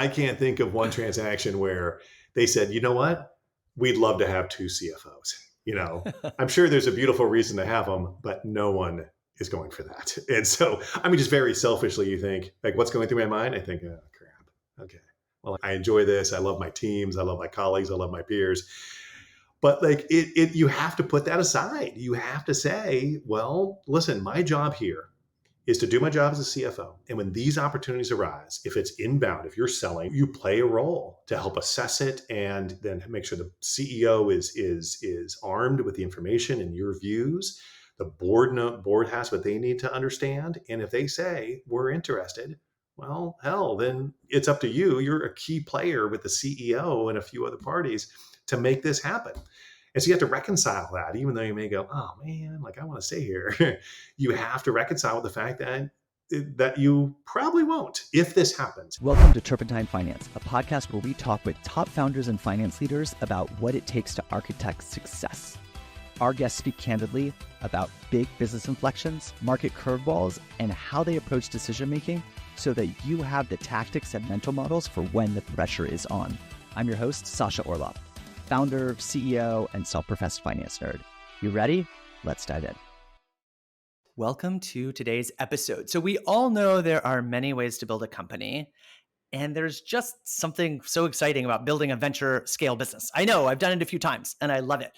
I can't think of one transaction where they said, you know what? We'd love to have two CFOs. I'm sure there's a beautiful reason to have them, but no one is going for that. And so, just very selfishly, you think, like, what's going through my mind? I think, oh, crap. Okay. Well, I enjoy this. I love my teams. I love my colleagues. I love my peers. But like you have to put that aside. You have to say, well, listen, my job here is to do my job as a CFO. And when these opportunities arise, if it's inbound, if you're selling, you play a role to help assess it and then make sure the CEO is armed with the information and your views. The board has what they need to understand. And if they say, we're interested, well, hell, then it's up to you. You're a key player with the CEO and a few other parties to make this happen. And so you have to reconcile that, even though you may go, oh man, like I want to stay here. You have to reconcile with the fact that you probably won't if this happens. Welcome to Turpentine Finance, a podcast where we talk with top founders and finance leaders about what it takes to architect success. Our guests speak candidly about big business inflections, market curveballs, and how they approach decision-making so that you have the tactics and mental models for when the pressure is on. I'm your host, Sasha Orlov, founder, CEO, and self-professed finance nerd. You ready? Let's dive in. Welcome to today's episode. So we all know there are many ways to build a company, and there's just something so exciting about building a venture scale business. I know, I've done it a few times, and I love it.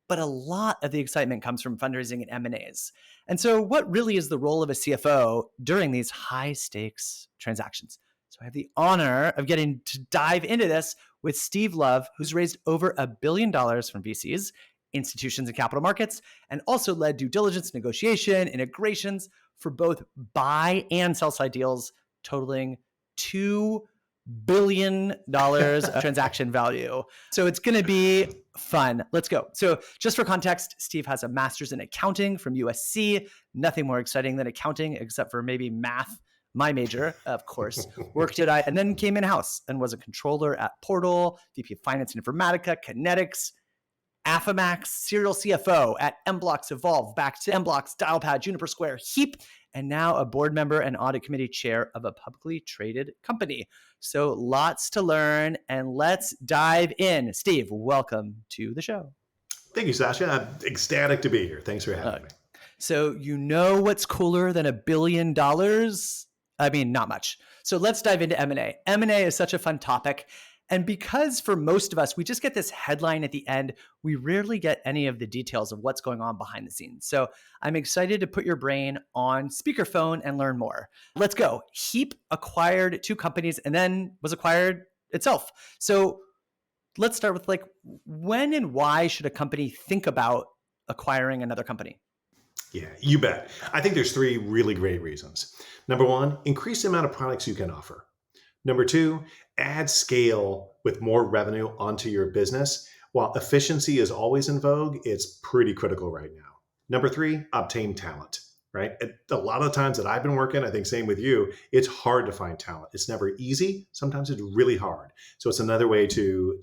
But a lot of the excitement comes from fundraising and M&As. And so what really is the role of a CFO during these high stakes transactions? So I have the honor of getting to dive into this with Steve Love, who's raised over $1 billion from VCs, institutions, and capital markets, and also led due diligence, negotiation, integrations for both buy and sell side deals totaling $2 billion of transaction value. So it's going to be fun. Let's go. So just for context, Steve has a master's in accounting from USC. Nothing more exciting than accounting, except for maybe math. My major, of course, worked at and then came in-house and was a controller at Portal, VP of Finance and Informatica, Kinetics, Affamax, serial CFO at Mblocks Evolve, back to Mblocks, Dialpad, Juniper Square, Heap, and now a board member and audit committee chair of a publicly traded company. So lots to learn, and let's dive in. Steve, welcome to the show. Thank you, Sasha. I'm ecstatic to be here. Thanks for having me. So you know what's cooler than $1 billion? I mean, not much. So let's dive into M&A. M&A is such a fun topic. And because for most of us, we just get this headline at the end, we rarely get any of the details of what's going on behind the scenes. So I'm excited to put your brain on speakerphone and learn more. Let's go. Heap acquired 2 companies and then was acquired itself. So let's start with when and why should a company think about acquiring another company? Yeah, you bet. I think there's 3 really great reasons. Number 1, increase the amount of products you can offer. Number 2, add scale with more revenue onto your business. While efficiency is always in vogue, it's pretty critical right now. Number 3, obtain talent, right? A lot of the times that I've been working, I think same with you, it's hard to find talent. It's never easy. Sometimes it's really hard. So it's another way to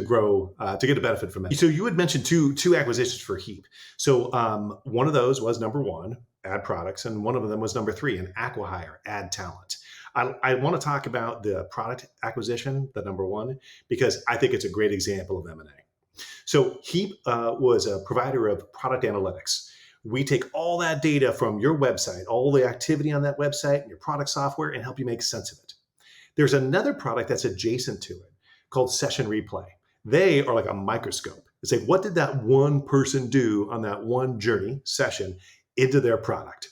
grow, to get a benefit from it. So you had mentioned two acquisitions for Heap. So one of those was number 1, add products, and one of them was number 3, an Acquihire, add talent. I want to talk about the product acquisition, the number 1, because I think it's a great example of M&A. So Heap was a provider of product analytics. We take all that data from your website, all the activity on that website, and your product software, and help you make sense of it. There's another product that's adjacent to it called Session Replay. They are like a microscope. It's like, what did that one person do on that one journey session into their product?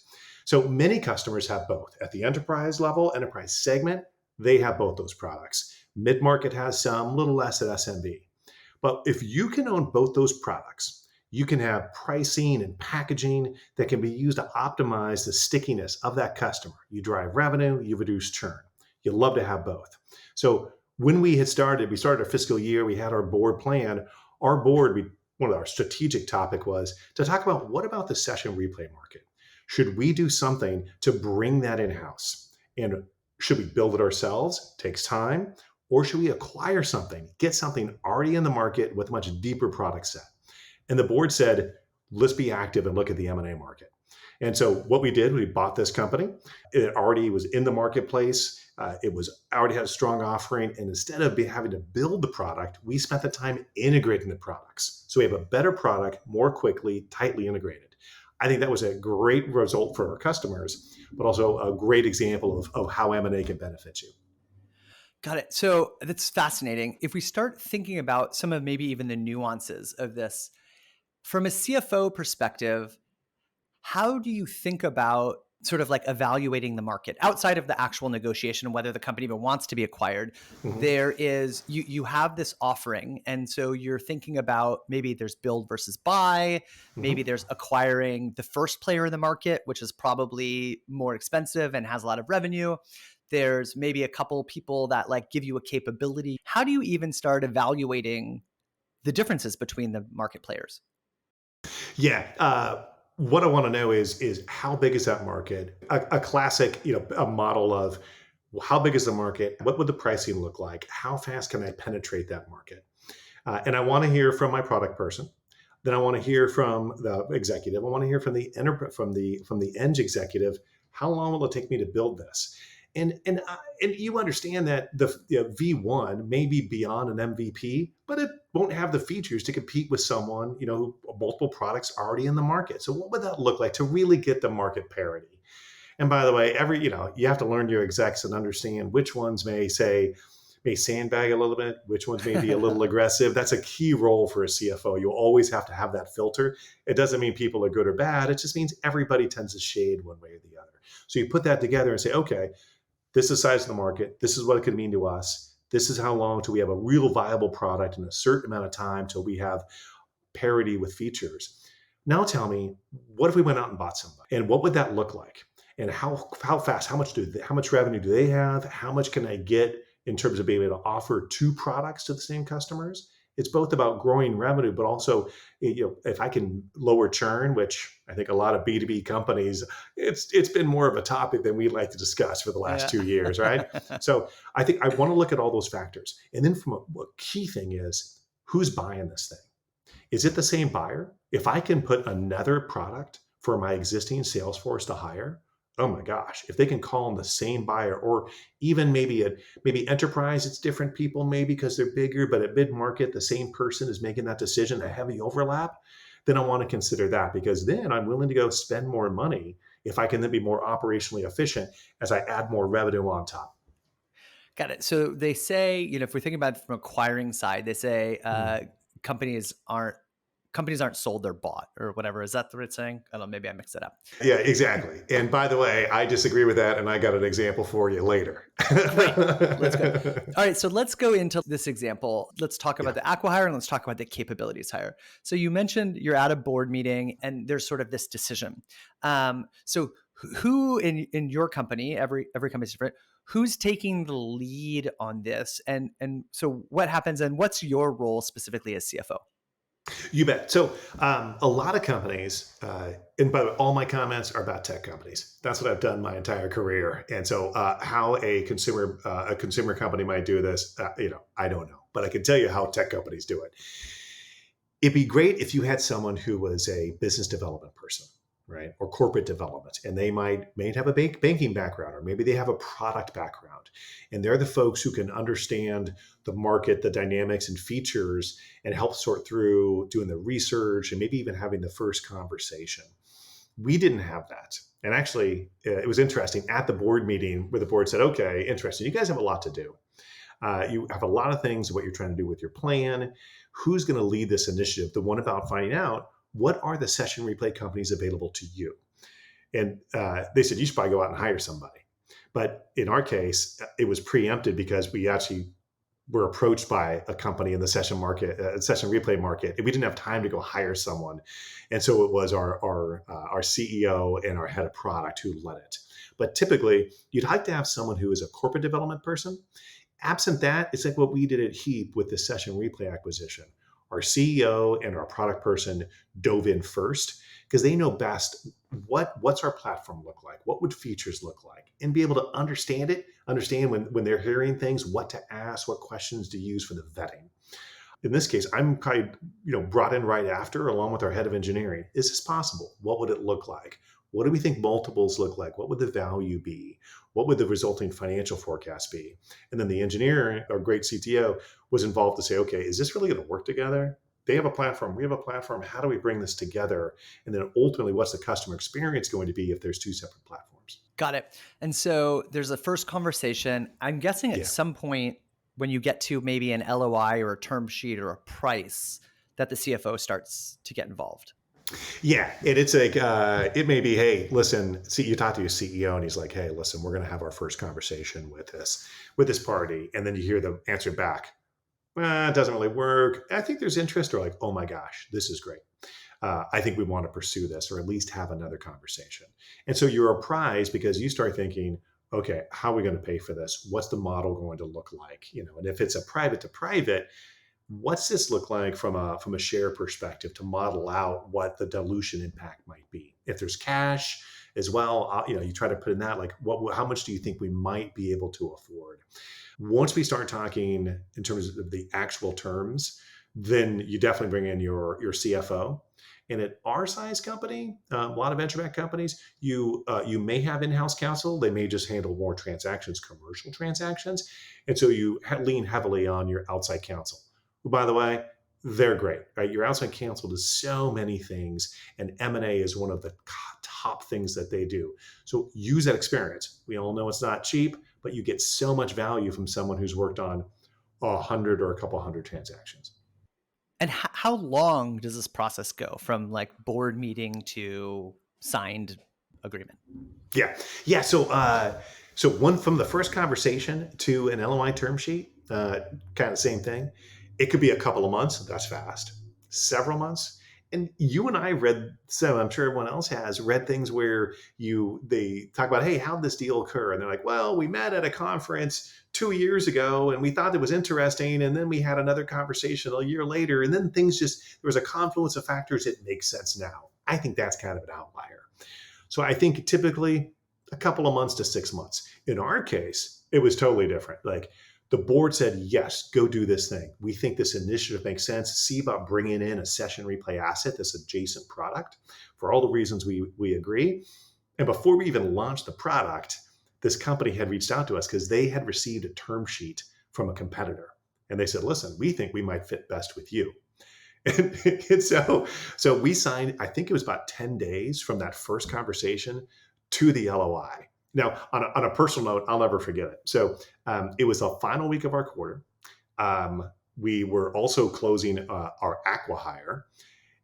So many customers have both. At the enterprise level, enterprise segment, they have both those products. Mid-market has some, a little less at SMB. But if you can own both those products, you can have pricing and packaging that can be used to optimize the stickiness of that customer. You drive revenue, you reduce churn. You'd love to have both. So when we started our fiscal year, we had our board plan. Our board, one of our strategic topic was to talk about what about the session replay market? Should we do something to bring that in-house? And should we build it ourselves? It takes time. Or should we acquire something, get something already in the market with a much deeper product set? And the board said, let's be active and look at the M&A market. And so what we did, we bought this company. It already was in the marketplace. It was already had a strong offering. And instead of having to build the product, we spent the time integrating the products. So we have a better product more quickly, tightly integrated. I think that was a great result for our customers, but also a great example of how M&A can benefit you. Got it. So that's fascinating. If we start thinking about some of maybe even the nuances of this, from a CFO perspective, how do you think about sort of like evaluating the market outside of the actual negotiation, whether the company even wants to be acquired? Mhm. There is, you have this offering. And so you're thinking about maybe there's build versus buy, maybe Mhm. there's acquiring the first player in the market, which is probably more expensive and has a lot of revenue. There's maybe a couple people that like give you a capability. How do you even start evaluating the differences between the market players? Yeah. What I want to know is how big is that market? A classic, a model of how big is the market? What would the pricing look like? How fast can I penetrate that market? And I want to hear from my product person. Then I want to hear from the executive. I want to hear from the from the end executive. How long will it take me to build this? And you understand that the V1 may be beyond an MVP, but it won't have the features to compete with someone who multiple products already in the market. So what would that look like to really get the market parity? And by the way, you have to learn your execs and understand which ones may sandbag a little bit, which ones may be a little aggressive. That's a key role for a CFO. You always have to have that filter. It doesn't mean people are good or bad. It just means everybody tends to shade one way or the other. So you put that together and say, okay, this is the size of the market. This is what it could mean to us. This is how long till we have a real viable product in a certain amount of time till we have parity with features. Now tell me, what if we went out and bought somebody? And what would that look like? And how fast? How much revenue do they have? How much can I get in terms of being able to offer two products to the same customers? It's both about growing revenue, but also, if I can lower churn, which I think a lot of B2B companies, it's been more of a topic than we like to discuss for the last Yeah. 2 years, right? So I think I want to look at all those factors. And then from a key thing is who's buying this thing? Is it the same buyer? If I can put another product for my existing sales force to hire, oh my gosh, if they can call them the same buyer, or even maybe enterprise, it's different people, maybe because they're bigger, but at mid market, the same person is making that decision, a heavy overlap, then I want to consider that, because then I'm willing to go spend more money if I can then be more operationally efficient as I add more revenue on top. Got it. So they say, if we're thinking about it from acquiring side, they say Hmm. companies aren't sold, they're bought, or whatever. Is that the right saying? I don't know. Maybe I mixed it up. Yeah, exactly. And by the way, I disagree with that, and I got an example for you later. Great. Let's go. All right. So let's go into this example. Let's talk Yeah. about the Acquihire and let's talk about the capabilities hire. So you mentioned you're at a board meeting and there's sort of this decision. So who in your company, every company is different, who's taking the lead on this? And so what happens and what's your role specifically as CFO? You bet. So, a lot of companies, and by the way, all my comments are about tech companies. That's what I've done my entire career. And so, how a consumer company might do this, I don't know, but I can tell you how tech companies do it. It'd be great if you had someone who was a business development person, right, or corporate development, and they may have a banking background, or maybe they have a product background, and they're the folks who can understand the market, the dynamics and features, and help sort through doing the research and maybe even having the first conversation. We didn't have that. And actually, it was interesting at the board meeting where the board said, okay, interesting. You guys have a lot to do. You have a lot of things, what you're trying to do with your plan. Who's going to lead this initiative? The one about finding out what are the session replay companies available to you? And they said, you should probably go out and hire somebody. But in our case, it was preempted because we actually were approached by a company in the session replay market, and we didn't have time to go hire someone. And so it was our CEO and our head of product who led it. But typically, you'd like to have someone who is a corporate development person. Absent that, it's like what we did at Heap with the session replay acquisition. Our CEO and our product person dove in first because they know best what's our platform look like, what would features look like, and be able to understand when they're hearing things, what to ask, what questions to use for the vetting. In this case, I'm kind of, brought in right after, along with our head of engineering. Is this possible? What would it look like? What do we think multiples look like? What would the value be? what would the resulting financial forecast be? And then the engineer, our great CTO, was involved to say, okay, is this really going to work together? They have a platform, we have a platform. How do we bring this together? And then ultimately, what's the customer experience going to be if there's two separate platforms? Got it. And so there's a first conversation. I'm guessing at Yeah. some point when you get to maybe an LOI or a term sheet or a price that the CFO starts to get involved. Yeah, and it's like it may be, hey, listen, see, you talk to your CEO, and he's like, hey, listen, we're going to have our first conversation with this party, and then you hear them answer back, it doesn't really work. I think there's interest, or like, oh my gosh, this is great. I think we want to pursue this, or at least have another conversation. And so you're apprised because you start thinking, okay, how are we going to pay for this? What's the model going to look like? And if it's a private to private, what's this look like from a share perspective to model out what the dilution impact might be? If there's cash as well, you try to put in that, like, how much do you think we might be able to afford? Once we start talking in terms of the actual terms, then you definitely bring in your CFO. And at our size company, a lot of venture-backed companies, you may have in-house counsel. They may just handle more transactions, commercial transactions, and so you lean heavily on your outside counsel, who, by the way, they're great, right? Your outside counsel does so many things, and M&A is one of the top things that they do. So use that experience. We all know it's not cheap, but you get so much value from someone who's worked on 100 or a couple hundred transactions. And how long does this process go from like board meeting to signed agreement? Yeah. So one from the first conversation to an LOI term sheet, kind of same thing. It could be a couple of months. That's fast. Several months. And you and I read, so I'm sure everyone else has read things where they talk about, hey, how'd this deal occur? And they're like, well, we met at a conference 2 years ago and we thought it was interesting. And then we had another conversation a year later. And then there was a confluence of factors. It makes sense now. I think that's kind of an outlier. So I think typically a couple of months to 6 months. In our case, it was totally different. Like, the board said, yes, go do this thing. We think this initiative makes sense. See about bringing in a session replay asset, this adjacent product, for all the reasons we agree. And before we even launched the product, this company had reached out to us because they had received a term sheet from a competitor. And they said, listen, we think we might fit best with you. And so we signed, I think it was about 10 days from that first conversation to the LOI. Now, on a personal note, I'll never forget it. So it was the final week of our quarter. We were also closing our Acquihire,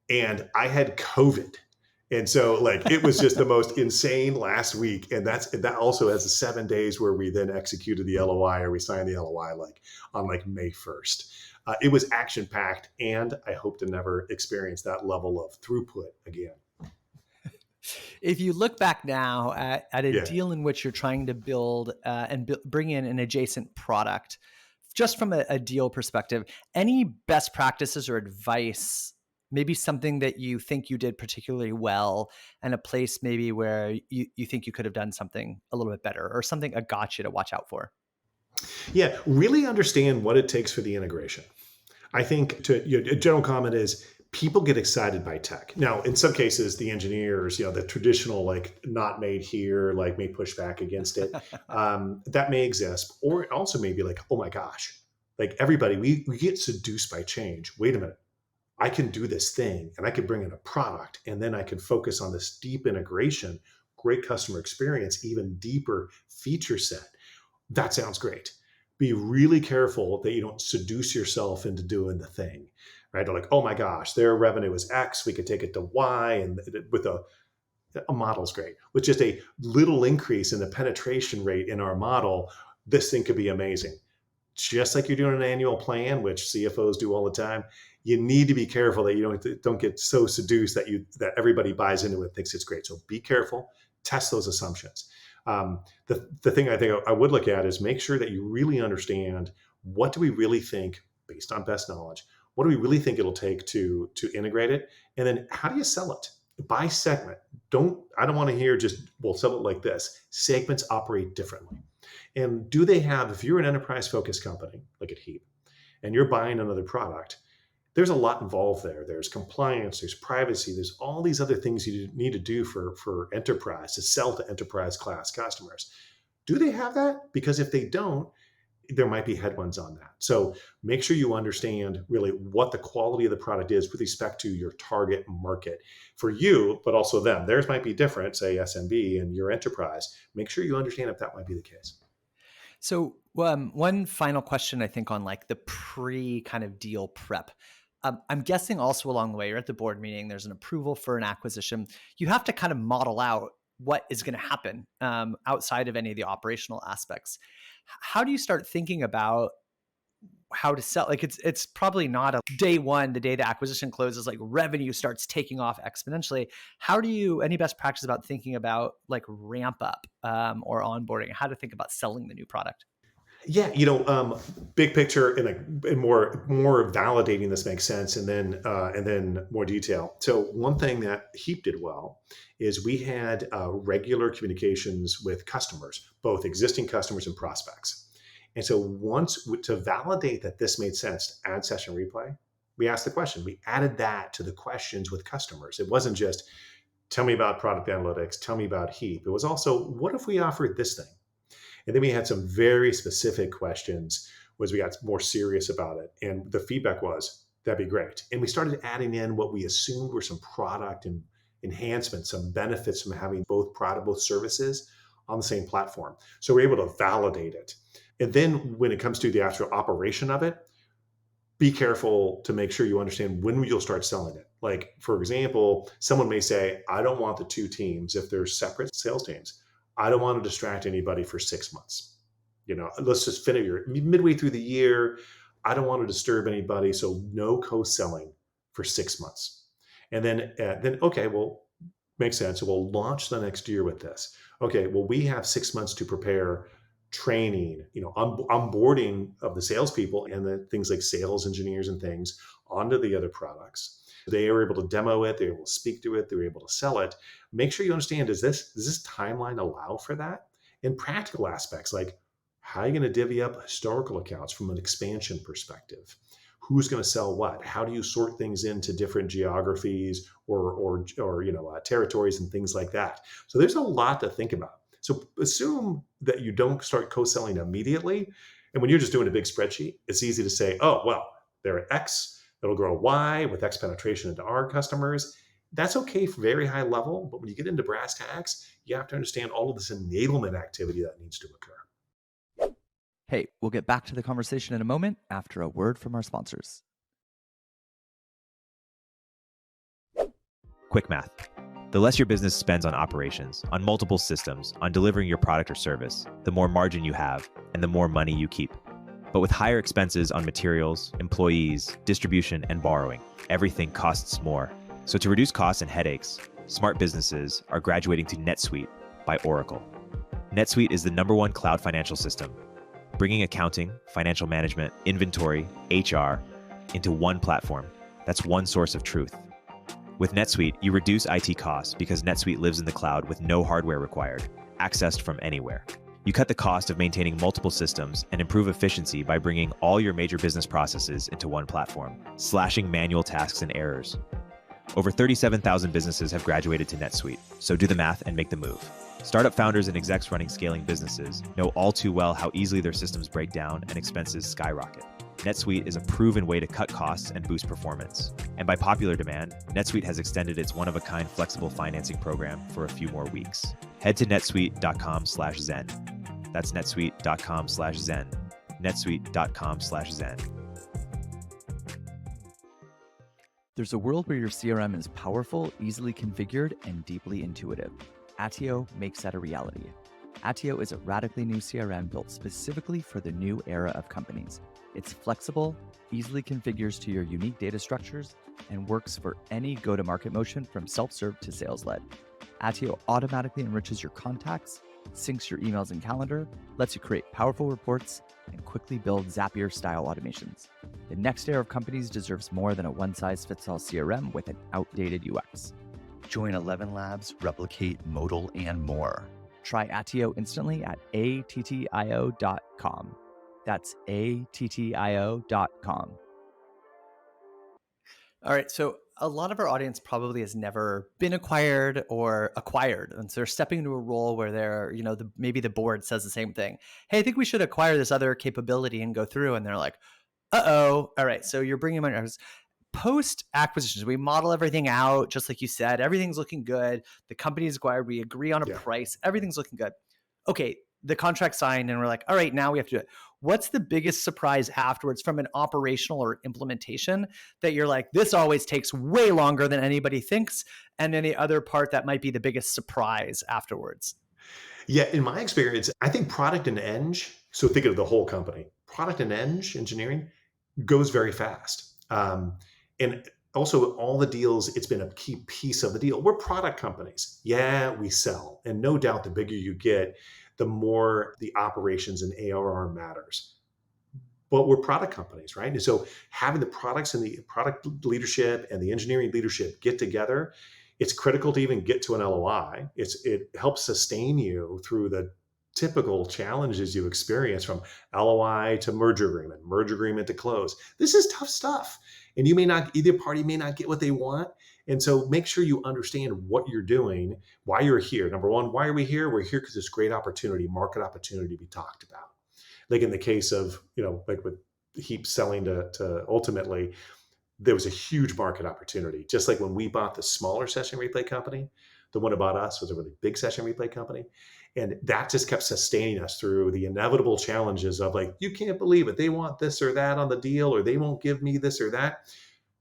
and I had COVID. And so, like, it was just the most insane last week. And that also has the 7 days where we then executed the LOI, or we signed the LOI on May 1st. It was action packed, and I hope to never experience that level of throughput again. If you look back now at a Yeah. deal in which you're trying to build and bring in an adjacent product, just from a deal perspective, any best practices or advice, maybe something that you think you did particularly well, and a place maybe where you think you could have done something a little bit better, or something, a gotcha to watch out for? Yeah, really understand what it takes for the integration. I think a general comment is people get excited by tech. Now, in some cases, the engineers, the traditional, like, not made here, like, may push back against it. That may exist. Or it also may be like, oh my gosh, like, everybody, we get seduced by change. Wait a minute. I can do this thing and I can bring in a product, and then I can focus on this deep integration, great customer experience, even deeper feature set. That sounds great. Be really careful that you don't seduce yourself into doing the thing, right? Like, oh my gosh, their revenue is X, we could take it to Y, and with a model's great. With just a little increase in the penetration rate in our model, this thing could be amazing. Just like you're doing an annual plan, which CFOs do all the time, you need to be careful that you don't get so seduced that everybody buys into it and thinks it's great. So be careful, test those assumptions. The thing I think I would look at is make sure that you really understand, what do we really think, based on best knowledge, what do we really think it'll take to integrate it? And then how do you sell it? By segment. I don't want to hear just, we'll sell it like this. Segments operate differently. And do they have, if you're an enterprise focused company like at Heap and you're buying another product, there's a lot involved there. There's compliance, there's privacy, there's all these other things you need to do for enterprise, to sell to enterprise class customers. Do they have that? Because if they don't, there might be headwinds on that. So make sure you understand really what the quality of the product is with respect to your target market for you, but also them. Theirs might be different, say SMB and your enterprise. Make sure you understand if that might be the case. So one final question, I think, on like the pre kind of deal prep. I'm guessing also along the way, you're at the board meeting, there's an approval for an acquisition. You have to kind of model out what is going to happen outside of any of the operational aspects. How do you start thinking about how to sell? Like it's probably not a day one, the day the acquisition closes, like revenue starts taking off exponentially. How do you, any best practice about thinking about like ramp up or onboarding, how to think about selling the new product? Yeah, big picture and more validating this makes sense, and then more detail. So one thing that Heap did well is we had regular communications with customers, both existing customers and prospects. And so once to validate that this made sense to add session replay, we asked the question. We added that to the questions with customers. It wasn't just tell me about product analytics, tell me about Heap. It was also what if we offered this thing? And then we had some very specific questions as we got more serious about it. And the feedback was, that'd be great. And we started adding in what we assumed were some product and enhancements, some benefits from having both product, both services on the same platform. So we're able to validate it. And then when it comes to the actual operation of it, be careful to make sure you understand when you'll start selling it. Like, for example, someone may say, I don't want the two teams if they're separate sales teams. I don't want to distract anybody for 6 months. Let's just finish midway through the year. I don't want to disturb anybody. So no co-selling for 6 months. And then okay, well, makes sense. So we'll launch the next year with this. Okay, well, we have 6 months to prepare training, onboarding of the salespeople and the things like sales engineers and things onto the other products. They are able to demo it. They're able to speak to it. They're able to sell it. Make sure you understand, does this timeline allow for that? In practical aspects, like how are you going to divvy up historical accounts from an expansion perspective? Who's going to sell what? How do you sort things into different geographies or territories and things like that? So there's a lot to think about. So assume that you don't start co-selling immediately. And when you're just doing a big spreadsheet, it's easy to say, oh, well, they're at X, it'll grow Y with X penetration into our customers. That's okay for very high level. But when you get into brass tacks, you have to understand all of this enablement activity that needs to occur. Hey, we'll get back to the conversation in a moment after a word from our sponsors. Quick math. The less your business spends on operations, on multiple systems, on delivering your product or service, the more margin you have and the more money you keep. But with higher expenses on materials, employees, distribution, and borrowing, everything costs more. So to reduce costs and headaches, smart businesses are graduating to NetSuite by Oracle. NetSuite is the #1 cloud financial system, bringing accounting, financial management, inventory, HR into one platform. That's one source of truth. With NetSuite, you reduce IT costs because NetSuite lives in the cloud with no hardware required, accessed from anywhere. You cut the cost of maintaining multiple systems and improve efficiency by bringing all your major business processes into one platform, slashing manual tasks and errors. Over 37,000 businesses have graduated to NetSuite, so do the math and make the move. Startup founders and execs running scaling businesses know all too well how easily their systems break down and expenses skyrocket. NetSuite is a proven way to cut costs and boost performance. And by popular demand, NetSuite has extended its one-of-a-kind flexible financing program for a few more weeks. Head to netsuite.com/zen. That's netsuite.com/zen. netsuite.com/zen. There's a world where your CRM is powerful, easily configured, and deeply intuitive. Attio makes that a reality. Attio is a radically new CRM built specifically for the new era of companies. It's flexible, easily configures to your unique data structures, and works for any go-to-market motion from self-serve to sales-led. Attio automatically enriches your contacts, syncs your emails and calendar, lets you create powerful reports, and quickly build Zapier-style automations. The next era of companies deserves more than a one-size-fits-all CRM with an outdated UX. Join 11 Labs, replicate, modal, and more. Try Attio instantly at attio.com. That's attio.com. All right, so a lot of our audience probably has never been acquired or acquired. And so they're stepping into a role where they're, maybe the board says the same thing. Hey, I think we should acquire this other capability and go through. And they're like, uh-oh, all right. So you're bringing money. Post acquisitions, we model everything out, just like you said, everything's looking good. The company's acquired, we agree on a Yeah. price, everything's looking good. Okay, the contract signed, and we're like, all right, now we have to do it. What's the biggest surprise afterwards from an operational or implementation that you're like, this always takes way longer than anybody thinks? And then the other part that might be the biggest surprise afterwards? Yeah, in my experience, I think product and eng, so think of the whole company, product and engineering goes very fast. And also, all the deals, it's been a key piece of the deal. We're product companies. Yeah, we sell. And no doubt, the bigger you get, the more the operations and ARR matters. But we're product companies, right? And so having the products and the product leadership and the engineering leadership get together, it's critical to even get to an LOI. It helps sustain you through the typical challenges you experience from LOI to merger agreement to close. This is tough stuff. And either party may not get what they want. And so make sure you understand what you're doing, why you're here. Number one, why are we here? We're here because it's great opportunity, market opportunity to be talked about. Like in the case of, like with Heap selling to ultimately, there was a huge market opportunity. Just like when we bought the smaller session replay company, the one that bought us was a really big session replay company. And that just kept sustaining us through the inevitable challenges of like, you can't believe it. They want this or that on the deal, or they won't give me this or that.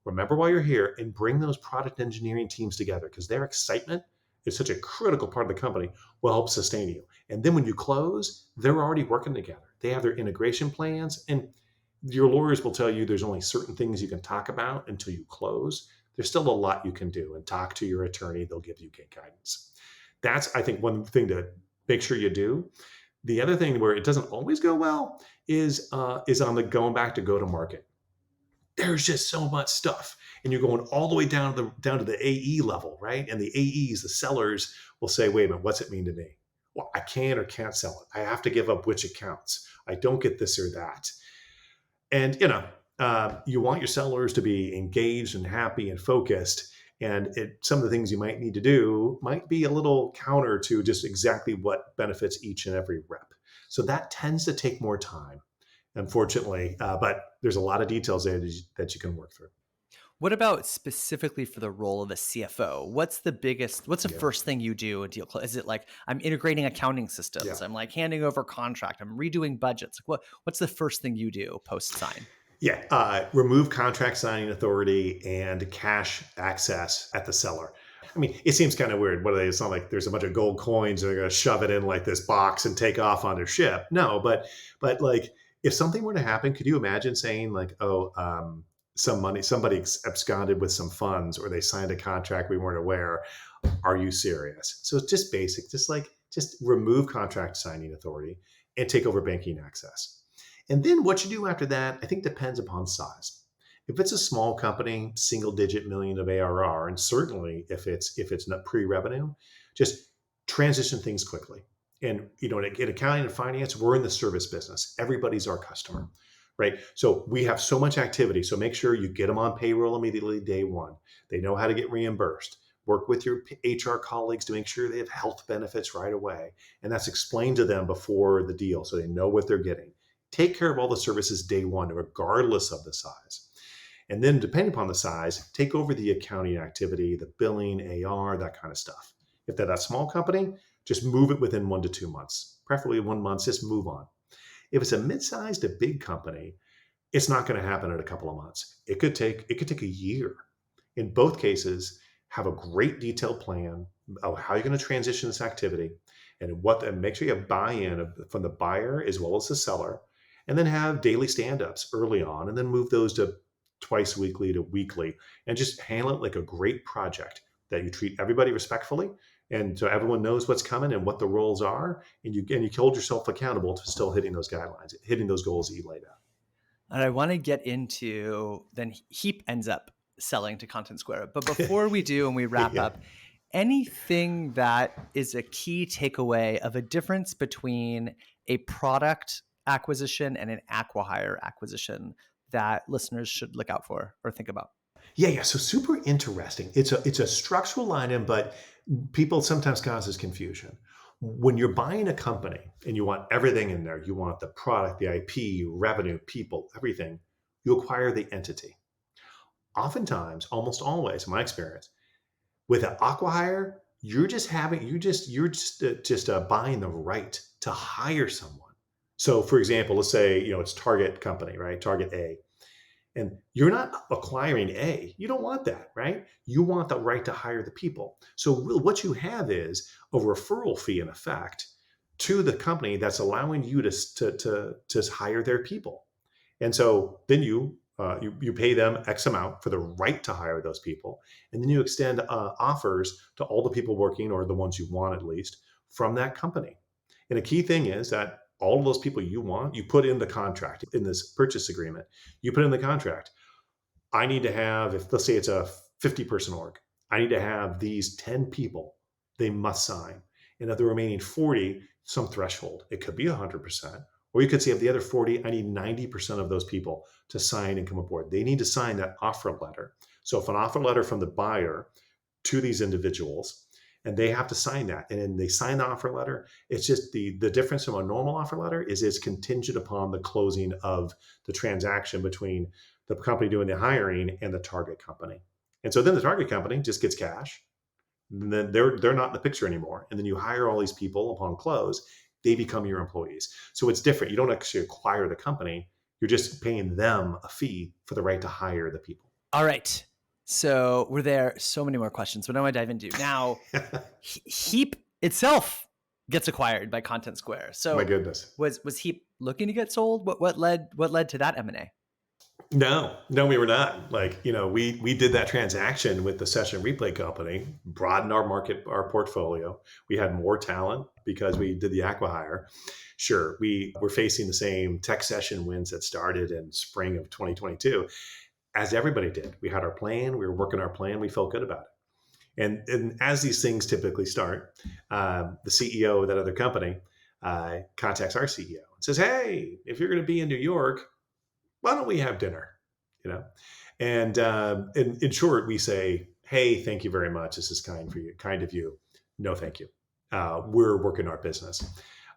Remember why you're here and bring those product engineering teams together, because their excitement is such a critical part of the company, will help sustain you. And then when you close, they're already working together. They have their integration plans, and your lawyers will tell you there's only certain things you can talk about until you close. There's still a lot you can do, and talk to your attorney. They'll give you guidance. That's, I think, one thing to make sure you do. The other thing where it doesn't always go well is on the going back to go to market. There's just so much stuff, and you're going all the way down to the AE level, right? And the AEs, the sellers, will say, "Wait a minute, what's it mean to me? Well, I can or can't sell it. I have to give up which accounts. I don't get this or that." And you want your sellers to be engaged and happy and focused. And some of the things you might need to do might be a little counter to just exactly what benefits each and every rep. So that tends to take more time, unfortunately. But there's a lot of details there that you can work through. What about specifically for the role of a CFO? What's the Yeah. first thing you do in deal close? Is it like I'm integrating accounting systems? Yeah. I'm like handing over contract. I'm redoing budgets. Like what's the first thing you do post sign? Yeah. Remove contract signing authority and cash access at the seller. I mean, it seems kind of weird. It's not like there's a bunch of gold coins and they're going to shove it in like this box and take off on their ship. No, but like if something were to happen, could you imagine saying like, somebody absconded with some funds, or they signed a contract we weren't aware. Are you serious? So it's just basic, just remove contract signing authority and take over banking access. And then what you do after that, I think depends upon size. If it's a small company, single digit million of ARR, and certainly if it's not pre-revenue, just transition things quickly. And in accounting and finance, we're in the service business. Everybody's our customer, right? So we have so much activity. So make sure you get them on payroll immediately day one. They know how to get reimbursed. Work with your HR colleagues to make sure they have health benefits right away. And that's explained to them before the deal so they know what they're getting. Take care of all the services day one, regardless of the size. And then depending upon the size, take over the accounting activity, the billing, AR, that kind of stuff. If they're that small company, just move it within 1 to 2 months, preferably 1 month, just move on. If it's a mid-sized to big company, it's not going to happen in a couple of months. It could take a year. In both cases, have a great detailed plan of how you're going to transition this activity, and make sure you have buy-in from the buyer as well as the seller, and then have daily stand-ups early on, and then move those to twice weekly to weekly, and just handle it like a great project that you treat everybody respectfully, and so everyone knows what's coming and what the roles are, and you hold yourself accountable to still hitting those guidelines, hitting those goals that you laid out. And I want to get into then Heap ends up selling to ContentSquare. But before we do and we wrap Yeah. up, anything that is a key takeaway of a difference between a product acquisition and an Acquihire acquisition that listeners should look out for or think about? Yeah. So super interesting. It's a structural item, but people sometimes causes confusion. When you're buying a company and you want everything in there, you want the product, the IP, revenue, people, everything, you acquire the entity. Oftentimes, almost always, in my experience, with an Acquihire, you're just buying the right to hire someone. So, for example, let's say it's Target company, right? Target A, and you're not acquiring A. You don't want that, right? You want the right to hire the people. So, what you have is a referral fee, in effect, to the company that's allowing you to hire their people. And so then you pay them X amount for the right to hire those people, and then you extend offers to all the people working, or the ones you want at least, from that company. And a key thing is that all of those people you want, you put in the contract, in this purchase agreement. You put in the contract. I need to have, if let's say it's a 50-person org, I need to have these 10 people. They must sign, and of the remaining 40, some threshold. It could be 100%. Or you could say of the other 40, I need 90% of those people to sign and come aboard. They need to sign that offer letter. So if an offer letter from the buyer to these individuals, and they have to sign that, and then they sign the offer letter, it's just the difference from a normal offer letter is it's contingent upon the closing of the transaction between the company doing the hiring and the target company. And so then the target company just gets cash, and then they're not in the picture anymore. And then you hire all these people upon close, they become your employees. So it's different. You don't actually acquire the company. You're just paying them a fee for the right to hire the people. All right. So we're there. So many more questions, but I want to dive into now. Heap itself gets acquired by ContentSquare. So My goodness. Was Heap looking to get sold? What led to that M&A? No, we were not. We did that transaction with the session replay company, broadened our portfolio. We had more talent because we did the Acquihire. Sure, we were facing the same tech session wins that started in spring of 2022, as everybody did. We had our plan. We were working our plan. We felt good about it. And as these things typically start, the CEO of that other company contacts our CEO and says, "Hey, if you're going to be in New York, why don't we have dinner?" You know, and in short, we say, "Hey, thank you very much. This is kind of you. No, thank you. We're working our business."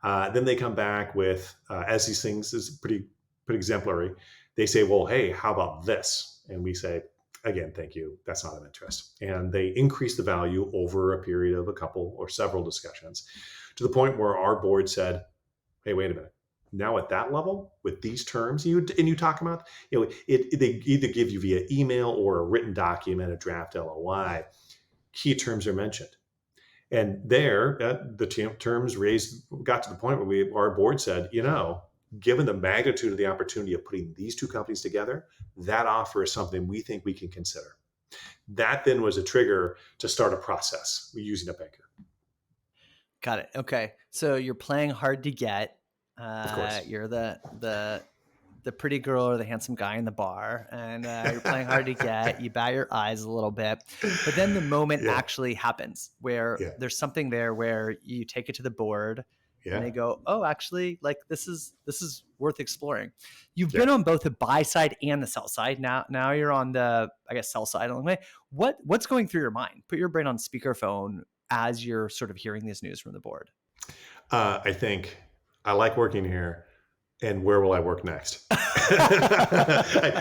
Then they come back with, as these things is pretty exemplary. They say, "Well, hey, how about this?" And we say, "Again, thank you. That's not of interest." And they increase the value over a period of a couple or several discussions, to the point where our board said, "Hey, wait a minute. Now at that level, with these terms, you talk about, they either give you via email or a written document, a draft LOI, key terms are mentioned." And there, the terms got to the point where our board said, given the magnitude of the opportunity of putting these two companies together, that offer is something we think we can consider. That then was a trigger to start a process using a banker. Got it. Okay. So you're playing hard to get. Of course. You're the pretty girl or the handsome guy in the bar, and you're playing hard to get. You bat your eyes a little bit, but then the moment actually happens where there's something there where you take it to the board, and they go, "Oh, actually, like this is worth exploring." You've been on both the buy side and the sell side. Now you're on the, I guess, sell side. What's going through your mind? Put your brain on speakerphone as you're sort of hearing this news from the board. I think I like working here, and where will I work next?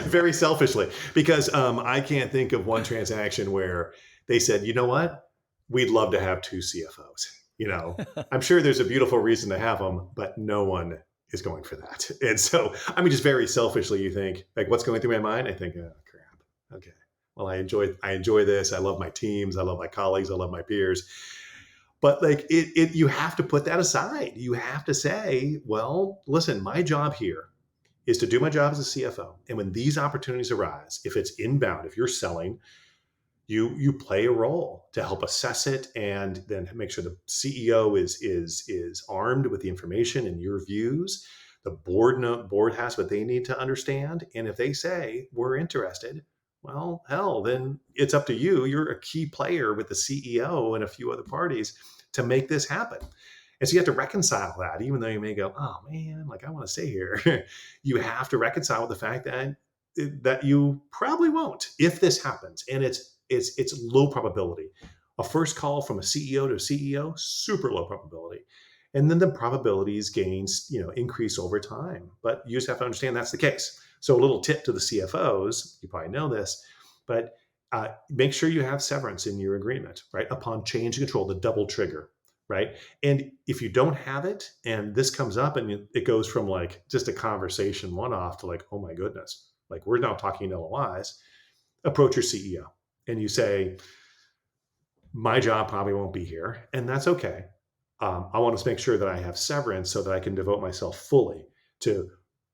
Very selfishly, because I can't think of one transaction where they said, "You know what? We'd love to have two CFOs." I'm sure there's a beautiful reason to have them, but no one is going for that. And so, just very selfishly, you think, like, what's going through my mind? I think, oh, crap. Okay. Well, I enjoy this. I love my teams. I love my colleagues. I love my peers. But you have to put that aside. You have to say, well, listen, my job here is to do my job as a CFO. And when these opportunities arise, if it's inbound, if you're selling, you play a role to help assess it, and then make sure the CEO is armed with the information and your views. The board has what they need to understand. And if they say, "We're interested," well, hell, then it's up to you. You're a key player with the CEO and a few other parties to make this happen. And so you have to reconcile that, even though you may go, "Oh man, like I want to stay here." You have to reconcile with the fact that that you probably won't if this happens, and it's low probability. A first call from a CEO to a CEO, super low probability. And then the probabilities gains, increase over time. But you just have to understand that's the case. So a little tip to the CFOs, you probably know this, but make sure you have severance in your agreement, right? Upon change of control, the double trigger, right? And if you don't have it, and this comes up and it goes from like just a conversation one-off to like, oh my goodness, like we're now talking LOIs, approach your CEO and you say, my job probably won't be here, and that's okay. I want to make sure that I have severance so that I can devote myself fully to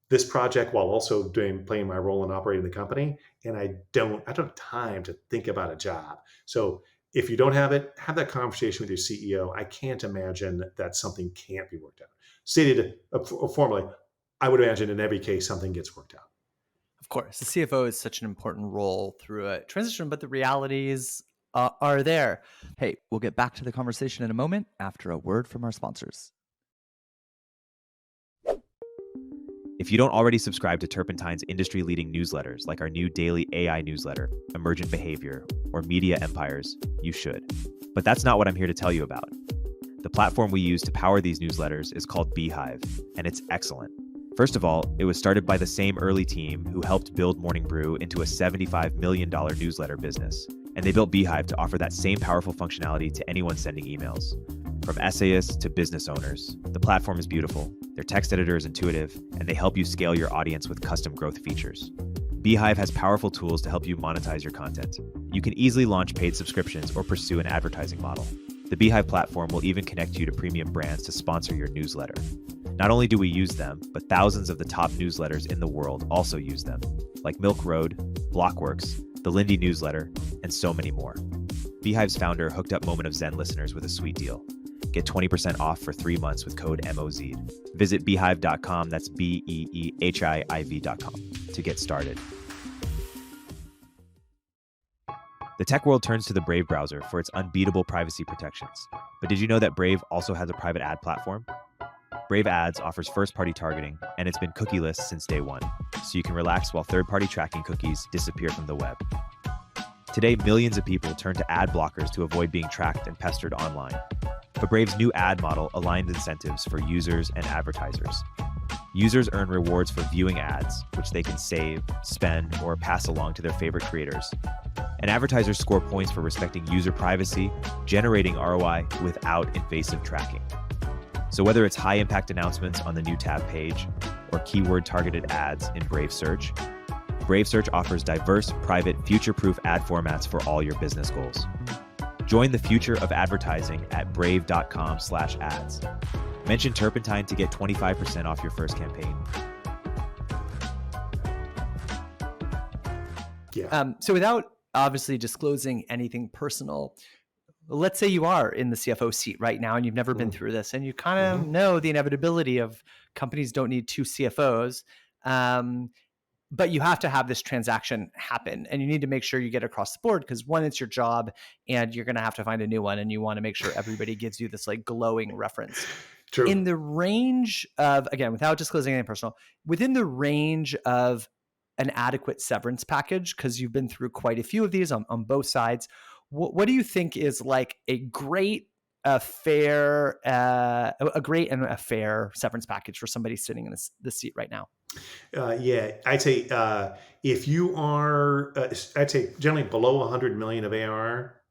this project while also playing my role in operating the company. And I don't have time to think about a job. So if you don't have it, have that conversation with your CEO. I can't imagine that something can't be worked out. Stated formally, I would imagine in every case something gets worked out. Of course, the CFO is such an important role through a transition, but the realities are there. Hey, we'll get back to the conversation in a moment after a word from our sponsors. If you don't already subscribe to Turpentine's industry-leading newsletters like our new daily AI newsletter, Emergent Behavior, or Media Empires, you should. But that's not what I'm here to tell you about. The platform we use to power these newsletters is called Beehiiv, and it's excellent. First of all, it was started by the same early team who helped build Morning Brew into a $75 million newsletter business. And they built Beehiiv to offer that same powerful functionality to anyone sending emails. From essayists to business owners, the platform is beautiful, their text editor is intuitive, and they help you scale your audience with custom growth features. Beehiiv has powerful tools to help you monetize your content. You can easily launch paid subscriptions or pursue an advertising model. The Beehiiv platform will even connect you to premium brands to sponsor your newsletter. Not only do we use them, but thousands of the top newsletters in the world also use them, like Milk Road, Blockworks, the Lindy newsletter, and so many more. Beehiiv's founder hooked up Moment of Zen listeners with a sweet deal. Get 20% off for 3 months with code MOZ. Visit beehiiv.com, that's BEEHIIV.com, to get started. The tech world turns to the Brave browser for its unbeatable privacy protections. But did you know that Brave also has a private ad platform? Brave Ads offers first-party targeting, and it's been cookieless since day one, so you can relax while third-party tracking cookies disappear from the web. Today, millions of people turn to ad blockers to avoid being tracked and pestered online. But Brave's new ad model aligns incentives for users and advertisers. Users earn rewards for viewing ads, which they can save, spend, or pass along to their favorite creators. And advertisers score points for respecting user privacy, generating ROI without invasive tracking. So whether it's high-impact announcements on the new tab page or keyword-targeted ads in Brave Search offers diverse, private, future-proof ad formats for all your business goals. Join the future of advertising at brave.com/ads. Mention Turpentine to get 25% off your first campaign. Yeah. So without obviously disclosing anything personal, let's say you are in the CFO seat right now and you've never been through this and you kind of know the inevitability of companies don't need two CFOs, but you have to have this transaction happen and you need to make sure you get across the board because one, it's your job and you're going to have to find a new one and you want to make sure everybody gives you this like glowing reference. True. In the range of, again, without disclosing anything personal, within the range of an adequate severance package, because you've been through quite a few of these on both sides, what do you think is like a great, a great and a fair severance package for somebody sitting in this seat right now? Yeah, I'd say if you are, I'd say generally below 100 million of ARR,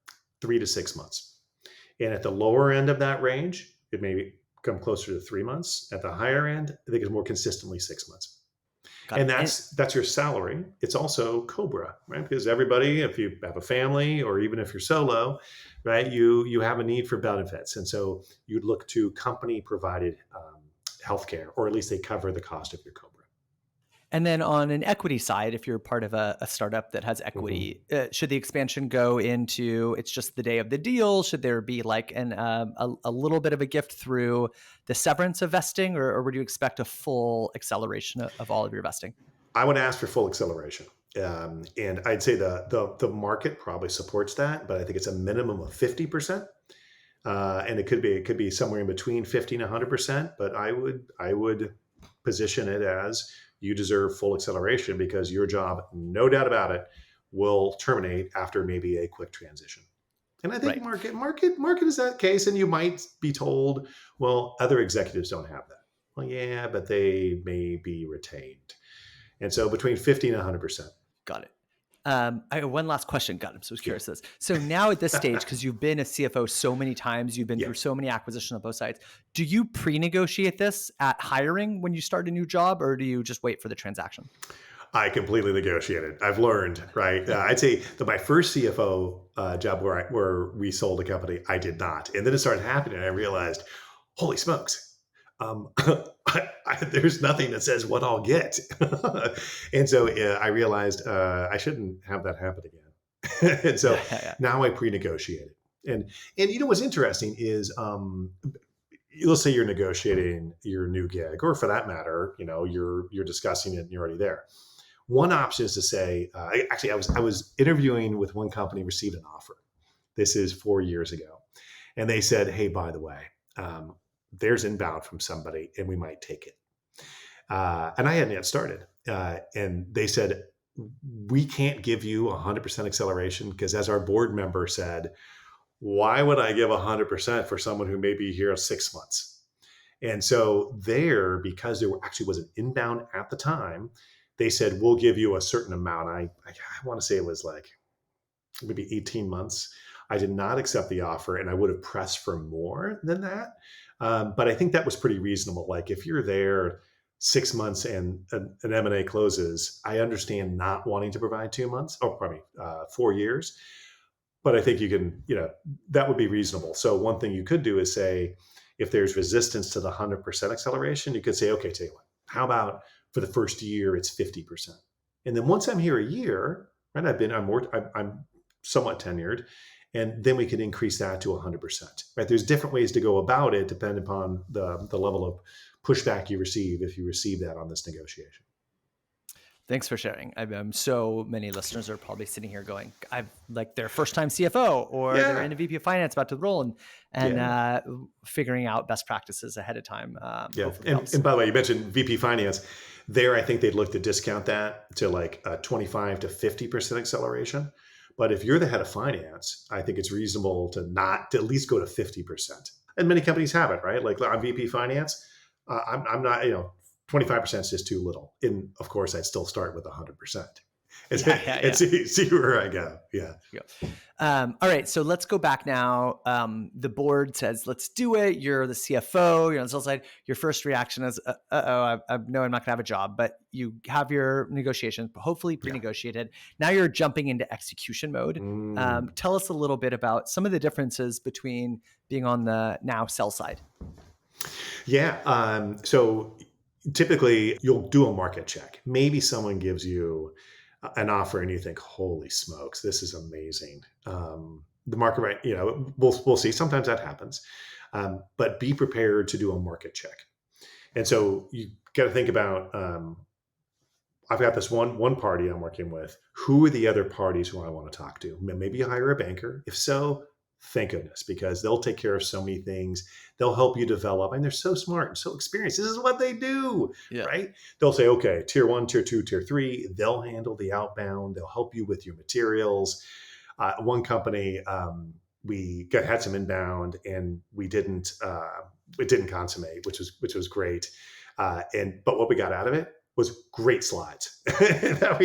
3 to 6 months. And at the lower end of that range, it may come closer to 3 months. At the higher end, I think it's more consistently 6 months. And that's your salary. It's also COBRA, right? Because everybody, if you have a family or even if you're solo, right, you have a need for benefits. And so you'd look to company provided healthcare, or at least they cover the cost of your COBRA. And then on an equity side, if you're part of a startup that has equity, should the expansion go into it's just the day of the deal? Should there be like a little bit of a gift through the severance of vesting, or would you expect a full acceleration of all of your vesting? I would ask for full acceleration. And I'd say the market probably supports that, but I think it's a minimum of 50%. And it could be somewhere in between 50 and 100%, but I would position it as you deserve full acceleration because your job, no doubt about it, will terminate after maybe a quick transition. And I think Right. market is that case. And you might be told, well, other executives don't have that. Well, yeah, but they may be retained. And so between 50 and 100%. Got it. I have one last question. God, I'm so curious Yeah. this. So now at this stage, because you've been a CFO so many times, you've been Yeah. through so many acquisitions on both sides. Do you pre-negotiate this at hiring when you start a new job, or do you just wait for the transaction? I completely negotiated. I've learned, right? I'd say that my first CFO job where we sold a company, I did not. And then it started happening. And I realized, holy smokes, there's nothing that says what I'll get. And so I realized I shouldn't have that happen again. And so Yeah. now I pre-negotiated. And you know what's interesting is let's say you're negotiating your new gig, or for that matter, you're discussing it and you're already there. One option is to say, I was interviewing with one company, received an offer. This is 4 years ago, and they said, "Hey, by the way, there's inbound from somebody, and we might take it." And I hadn't yet started, and they said, "We can't give you 100% acceleration because, as our board member said, why would I give 100% for someone who may be here 6 months?" And so because there actually was an inbound at the time, they said, we'll give you a certain amount. I want to say it was like maybe 18 months. I did not accept the offer, and I would have pressed for more than that. But I think that was pretty reasonable. Like if you're there 6 months and an M&A closes, I understand not wanting to provide 2 months, 4 years. But I think you can, that would be reasonable. So one thing you could do is say, if there's resistance to the 100% acceleration, you could say, okay, tell you what, how about for the first year, it's 50%. And then once I'm here a year, right, I'm somewhat tenured, and then we can increase that to 100%, right? There's different ways to go about it, depending upon the level of pushback you receive, if you receive that on this negotiation. Thanks for sharing. So many listeners are probably sitting here going, "I've like their first time CFO, or they're in a VP of finance about to roll," and figuring out best practices ahead of time. Yeah, Hopefully helps. and by the way, you mentioned VP finance. There, I think they'd look to discount that to like a 25 to 50% acceleration. But if you're the head of finance, I think it's reasonable to at least go to 50%. And many companies have it, right? Like on VP finance, I'm not, 25% is just too little. And of course, I'd still start with 100%. And see where I go. Yeah. All right. So let's go back now. The board says, let's do it. You're the CFO, you're on the sales side. Your first reaction is, I know I'm not gonna have a job, but you have your negotiations, hopefully pre-negotiated. Now you're jumping into execution mode. Tell us a little bit about some of the differences between being on the now sell side. Yeah. So typically you'll do a market check. Maybe someone gives you an offer and you think, holy smokes, this is amazing. The market, right? We'll see. Sometimes that happens, but be prepared to do a market check. And so you got to think about, I've got this one party I'm working with. Who are the other parties who I want to talk to? Maybe you hire a banker. If so, thank goodness, because they'll take care of so many things. They'll help you develop, and they're so smart and so experienced. This is what they do, right? They'll say, okay, tier 1, tier 2, tier 3. They'll handle the outbound. They'll help you with your materials. One company, we had some inbound, and it didn't consummate, which was great. But what we got out of it was great slides that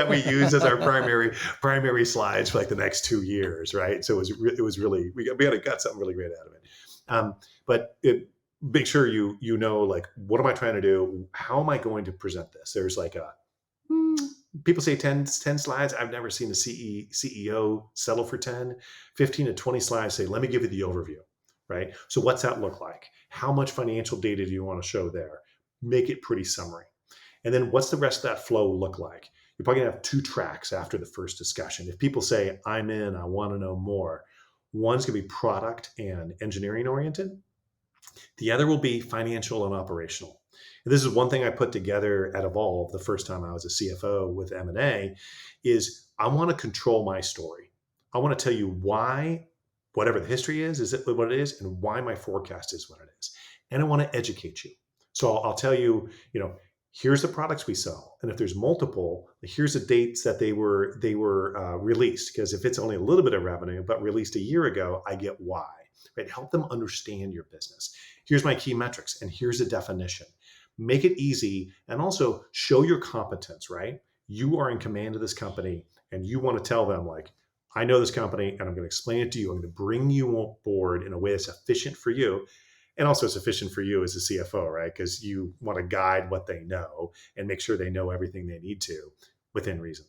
we used as our primary slides for like the next 2 years, right? So it was really we got something really great out of it. But make sure you know, like, what am I trying to do? How am I going to present this? There's like people say 10 slides. I've never seen a CEO settle for 10, 15 to 20 slides. Say, let me give you the overview, right? So what's that look like? How much financial data do you want to show there? Make it pretty summary. And then what's the rest of that flow look like? You're probably gonna have 2 tracks after the first discussion. If people say, I'm in, I want to know more, one's gonna be product and engineering oriented. The other will be financial and operational. And this is one thing I put together at Evolve the first time I was a CFO with M&A, is I want to control my story. I want to tell you why, whatever the history is it what it is, and why my forecast is what it is. And I want to educate you. So I'll tell you, Here's the products we sell, and if there's multiple, here's the dates that they were released. Because if it's only a little bit of revenue but released a year ago, I get why. Right? Help them understand your business. Here's my key metrics, and here's the definition. Make it easy, and also show your competence. Right? You are in command of this company, and you want to tell them like, I know this company, and I'm going to explain it to you. I'm going to bring you on board in a way that's efficient for you, and also sufficient for you as a CFO, right? Because you want to guide what they know and make sure they know everything they need to within reason.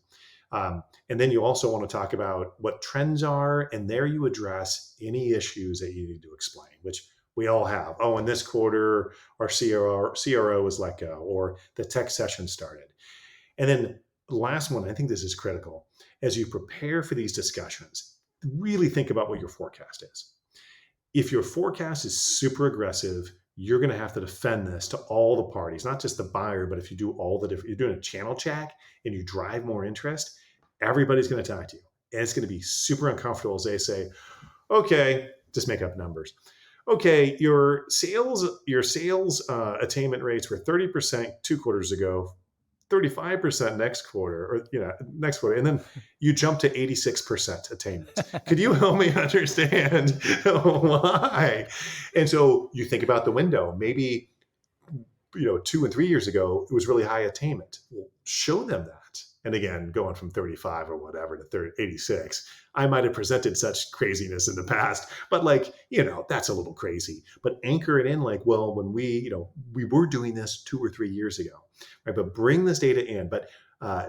And then you also want to talk about what trends are, and there you address any issues that you need to explain, which we all have. Oh, in this quarter, our CRO was let go, or the tech session started. And then the last one, I think this is critical. As you prepare for these discussions, really think about what your forecast is. If your forecast is super aggressive, you're going to have to defend this to all the parties, not just the buyer, but if you do all the different, you're doing a channel check and you drive more interest, everybody's going to talk to you. And it's going to be super uncomfortable as they say, okay, just make up numbers. Okay, your sales attainment rates were 30% 2 quarters ago, 35% next quarter, and then you jump to 86% attainment. Could you help me understand why? And so you think about the window. Maybe 2 and 3 years ago it was really high attainment. Well, show them that. And again, going from 35 or whatever to 86, I might have presented such craziness in the past, but that's a little crazy. But anchor it in well, when we were doing this 2 or 3 years ago, right? But bring this data in, but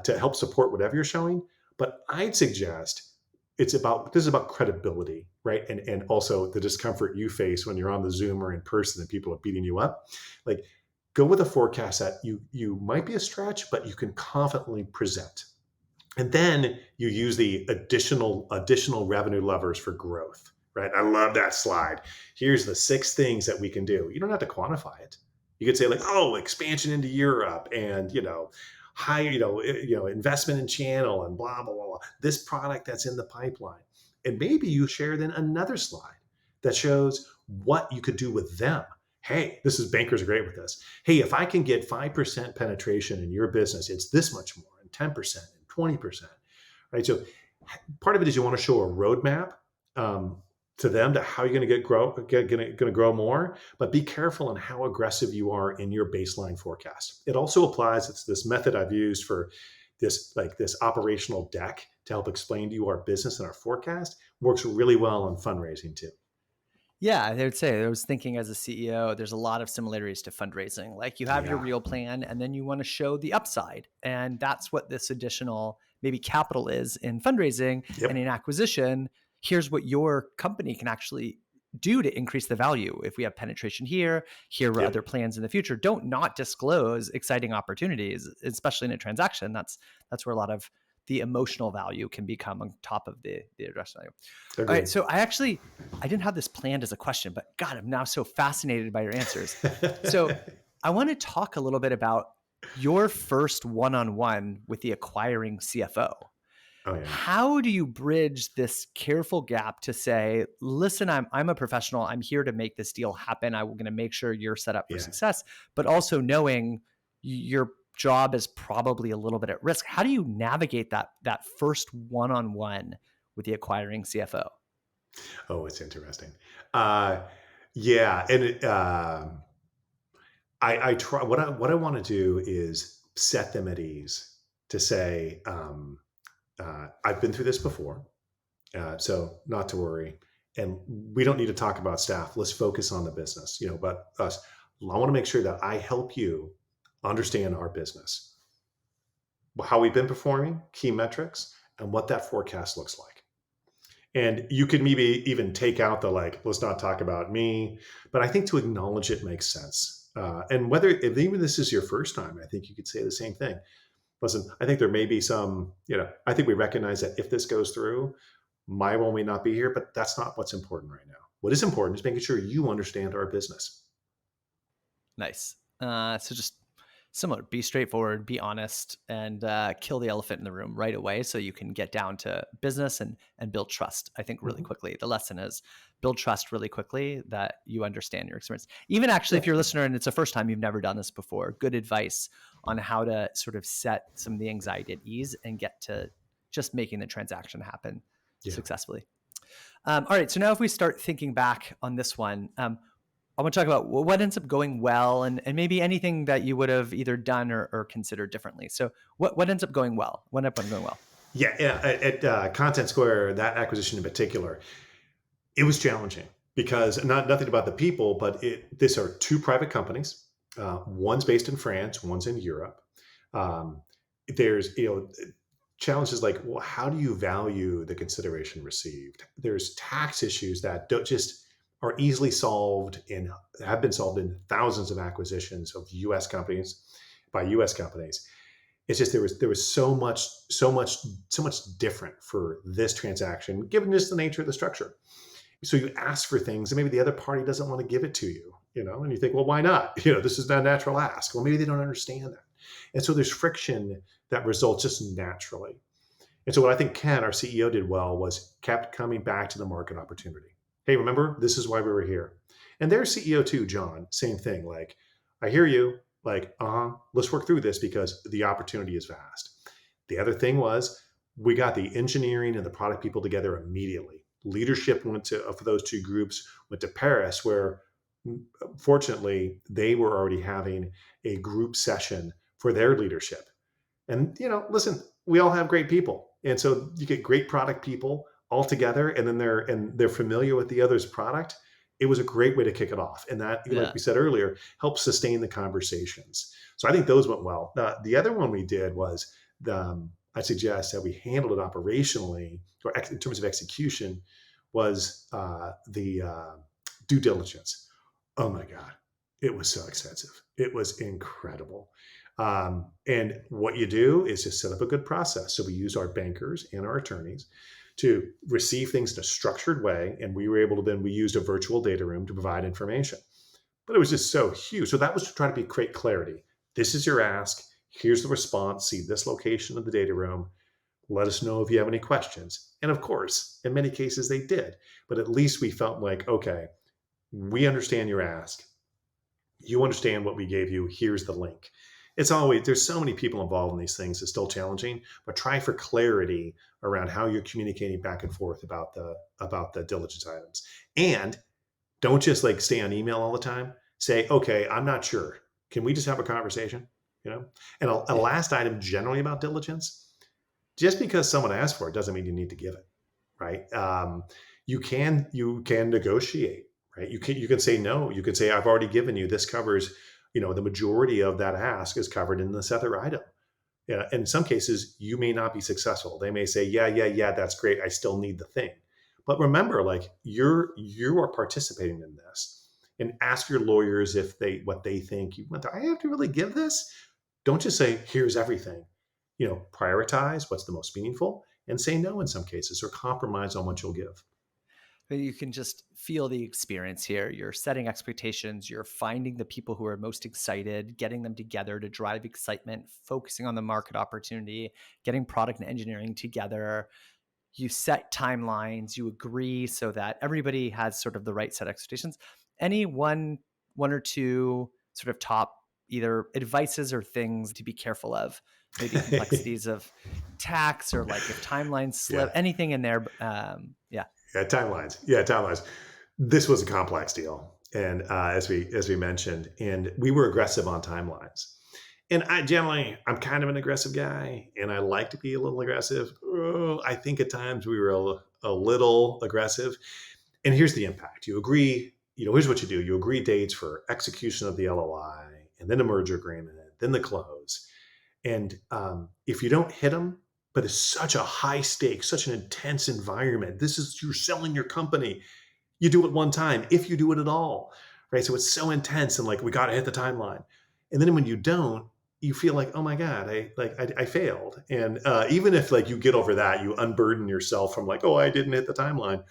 to help support whatever you're showing. But I'd suggest this is about credibility, right? And also the discomfort you face when you're on the Zoom or in person and people are beating you up. Go with a forecast that you might be a stretch, but you can confidently present. And then you use the additional revenue levers for growth, right? I love that slide. Here's the 6 things that we can do. You don't have to quantify it. You could say expansion into Europe and, high, investment in channel and blah, blah, blah, blah. This product that's in the pipeline. And maybe you share then another slide that shows what you could do with them. Hey, bankers are great with this. Hey, if I can get 5% penetration in your business, it's this much more, and 10% and 20%, right? So part of it is you want to show a roadmap to them to how you're going to grow more, but be careful in how aggressive you are in your baseline forecast. It also applies. It's this method I've used for this operational deck to help explain to you our business and our forecast. Works really well on fundraising too. Yeah, I would say I was thinking as a CEO, there's a lot of similarities to fundraising. Like you have your real plan and then you want to show the upside. And that's what this additional maybe capital is in fundraising. Yep. And in acquisition. Here's what your company can actually do to increase the value. If we have penetration here are other plans in the future. Don't not disclose exciting opportunities, especially in a transaction. That's where a lot of the emotional value can become on top of the address value. Agreed. All right. So I didn't have this planned as a question, but God, I'm now so fascinated by your answers. So I want to talk a little bit about your first one-on-one with the acquiring CFO. Oh, yeah. How do you bridge this careful gap to say, listen, I'm a professional. I'm here to make this deal happen. I'm going to make sure you're set up for success, but also knowing your job is probably a little bit at risk. How do you navigate that first one-on-one with the acquiring CFO? Oh, it's interesting. Yeah. And I try, what I want to do is set them at ease to say, I've been through this before, so not to worry. And we don't need to talk about staff. Let's focus on the business, but us. I want to make sure that I help you understand our business, how we've been performing, key metrics, and what that forecast looks like. And you could maybe even take out the let's not talk about me, but I think to acknowledge it makes sense. And if even this is your first time, I think you could say the same thing. Listen, I think there may be some, I think we recognize that if this goes through, my role may not be here, but that's not what's important right now. What is important is making sure you understand our business. Nice. So just Similar, be straightforward, be honest, and kill the elephant in the room right away so you can get down to business and build trust. I think really Mhm. quickly. The lesson is build trust really quickly that you understand your experience. Even actually, Yeah. if you're a listener and it's the first time you've never done this before, good advice on how to sort of set some of the anxiety at ease and get to just making the transaction happen Yeah. successfully. All right. So now if we start thinking back on this one, I want to talk about what ends up going well and maybe anything that you would have either done or considered differently. So what ends up going well? What ended up going well? Yeah. Yeah. At ContentSquare, that acquisition in particular, it was challenging because nothing about the people, but these are two private companies. One's based in France, one's in Europe. Um, there's challenges like, well, how do you value the consideration received? There's tax issues that don't just are easily solved and have been solved in thousands of acquisitions of U.S. companies by U.S. companies. It's just there was so much different for this transaction, given just the nature of the structure. So you ask for things and maybe the other party doesn't want to give it to you, and you think, well, why not? This is not a natural ask. Well, maybe they don't understand that. And so there's friction that results just naturally. And so what I think Ken, our CEO, did well was kept coming back to the market opportunity. Hey, remember, this is why we were here. And their CEO too, John, same thing. Like, I hear you. Like, let's work through this because the opportunity is vast. The other thing was we got the engineering and the product people together immediately. Leadership went to for those two groups went to Paris, where fortunately they were already having a group session for their leadership. And listen, we all have great people, and so you get great product people all together, and then they're familiar with the other's product. It was a great way to kick it off, and that, like Yeah. we said earlier, helps sustain the conversations. So I think those went well. The other one we did was I suggest that we handled it operationally or in terms of execution was the due diligence. Oh my God, it was so expensive. It was incredible. And what you do is just set up a good process. So we use our bankers and our attorneys to receive things in a structured way. And we were able to we used a virtual data room to provide information. But it was just so huge. So that was to try to create clarity. This is your ask. Here's the response. See this location of the data room. Let us know if you have any questions. And of course, in many cases they did. But at least we felt like, okay, we understand your ask. You understand what we gave you. Here's the link. There's so many people involved in these things. It's still challenging, but try for clarity around how you're communicating back and forth about the diligence items. And don't just like stay on email all the time. Say, okay, I'm not sure. Can we just have a conversation? And a Yeah. last item generally about diligence, just because someone asked for it doesn't mean you need to give it, right? You can negotiate, right? You can say no. You can say, I've already given you this covers, the majority of that ask is covered in this other item. Yeah, in some cases, you may not be successful. They may say, yeah, that's great. I still need the thing. But remember, like you are participating in this, and ask your lawyers what they think. Do I have to really give this? Don't just say, here's everything. Prioritize what's the most meaningful and say no in some cases or compromise on what you'll give. You can just feel the experience here. You're setting expectations. You're finding the people who are most excited, getting them together to drive excitement, focusing on the market opportunity, getting product and engineering together. You set timelines, you agree so that everybody has sort of the right set of expectations. Any one or two sort of top either advices or things to be careful of, maybe complexities of tax or like if timelines slip, Yeah. anything in there. Yeah. Yeah, timelines. Yeah, timelines. This was a complex deal, and as we mentioned, and we were aggressive on timelines. And I'm kind of an aggressive guy, and I like to be a little aggressive. Oh, I think at times we were a little aggressive. And here's the impact: you agree. Here's what you do: you agree dates for execution of the LOI, and then a merger agreement, then the close. And if you don't hit them, but it's such a high stake, such an intense environment. You're selling your company. You do it one time, if you do it at all, right? So it's so intense, and like we got to hit the timeline. And then when you don't, you feel like, oh my God, I failed. And even if like you get over that, you unburden yourself from like, oh, I didn't hit the timeline.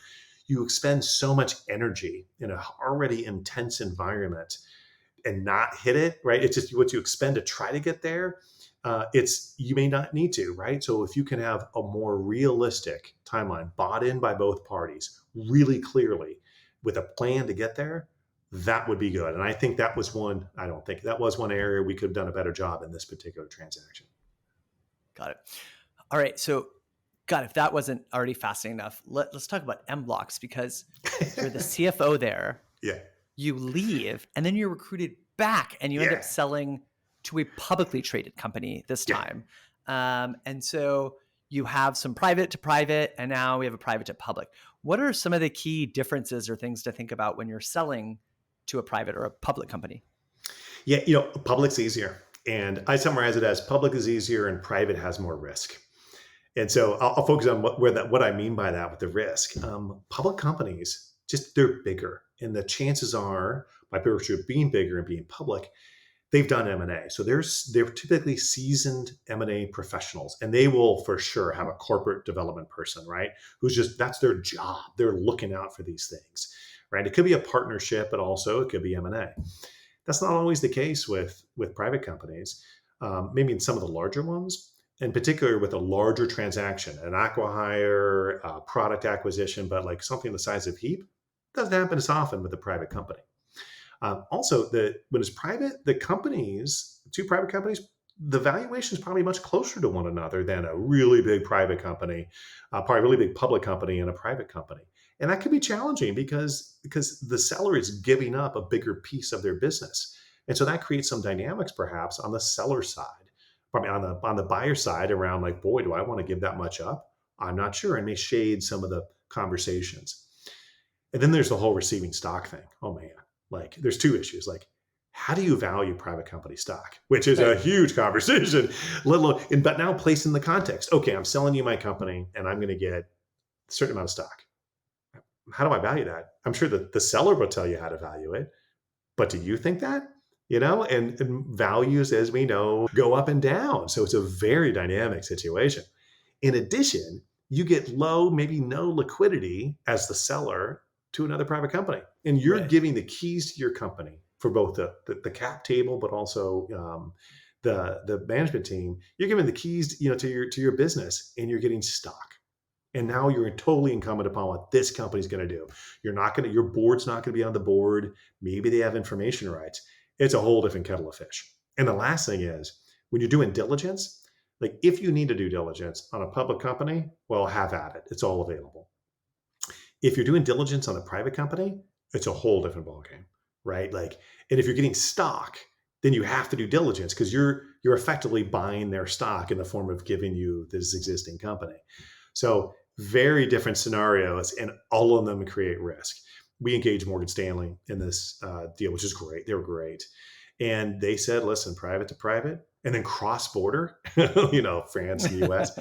You expend so much energy in an already intense environment and not hit it, right? It's just what you expend to try to get there. You may not need to, right? So if you can have a more realistic timeline bought in by both parties really clearly with a plan to get there, that would be good. And I think that was one, I don't think that was one area we could have done a better job in this particular transaction. Got it. All right. So, God, if that wasn't already fascinating enough, let's talk about M-Blocks, because you're the CFO there. Yeah. You leave and then you're recruited back and you end up selling to a publicly traded company this time. And so you have some private to private, and now we have a private to public. What are some of the key differences or things to think about when you're selling to a private or a public company? Yeah, public's easier. And I summarize it as public is easier and private has more risk. And so I'll focus on what I mean by that with the risk. Public companies, they're bigger. And the chances are, by virtue of being bigger and being public, they've done M&A. So they're typically seasoned M&A professionals, and they will for sure have a corporate development person, right? That's their job. They're looking out for these things, right? It could be a partnership, but also it could be M&A. That's not always the case with private companies. Maybe in some of the larger ones, in particular with a larger transaction, an acquihire, product acquisition, but like something the size of Heap, doesn't happen as often with a private company. Also, when it's private, two private companies, the valuation is probably much closer to one another than a really big private company, probably a really big public company and a private company. And that can be challenging because the seller is giving up a bigger piece of their business. And so that creates some dynamics perhaps on the seller side, probably on the buyer side around like, boy, do I want to give that much up? I'm not sure, and may shade some of the conversations. And then there's the whole receiving stock thing. Oh man, like there's two issues. Like, how do you value private company stock, which is a huge conversation, but now placed in the context. Okay, I'm selling you my company and I'm going to get a certain amount of stock. How do I value that? I'm sure that the seller will tell you how to value it, but do you think that? And values, as we know, go up and down. So it's a very dynamic situation. In addition, you get low, maybe no liquidity as the seller to another private company. And you're giving the keys to your company for both the cap table, but also the management team. You're giving the keys, to your business, and you're getting stock. And now you're totally incumbent upon what this company's going to do. Your board's not going to be on the board. Maybe they have information rights. It's a whole different kettle of fish. And the last thing is, when you're doing diligence, like if you need to do diligence on a public company, well, have at it. It's all available. If you're doing diligence on a private company, it's a whole different ballgame, right? Like, and if you're getting stock, then you have to do diligence because you're effectively buying their stock in the form of giving you this existing company. So very different scenarios, and all of them create risk. We engaged Morgan Stanley in this deal, which is great. They were great. And they said, listen, private to private, and then cross-border, France and US,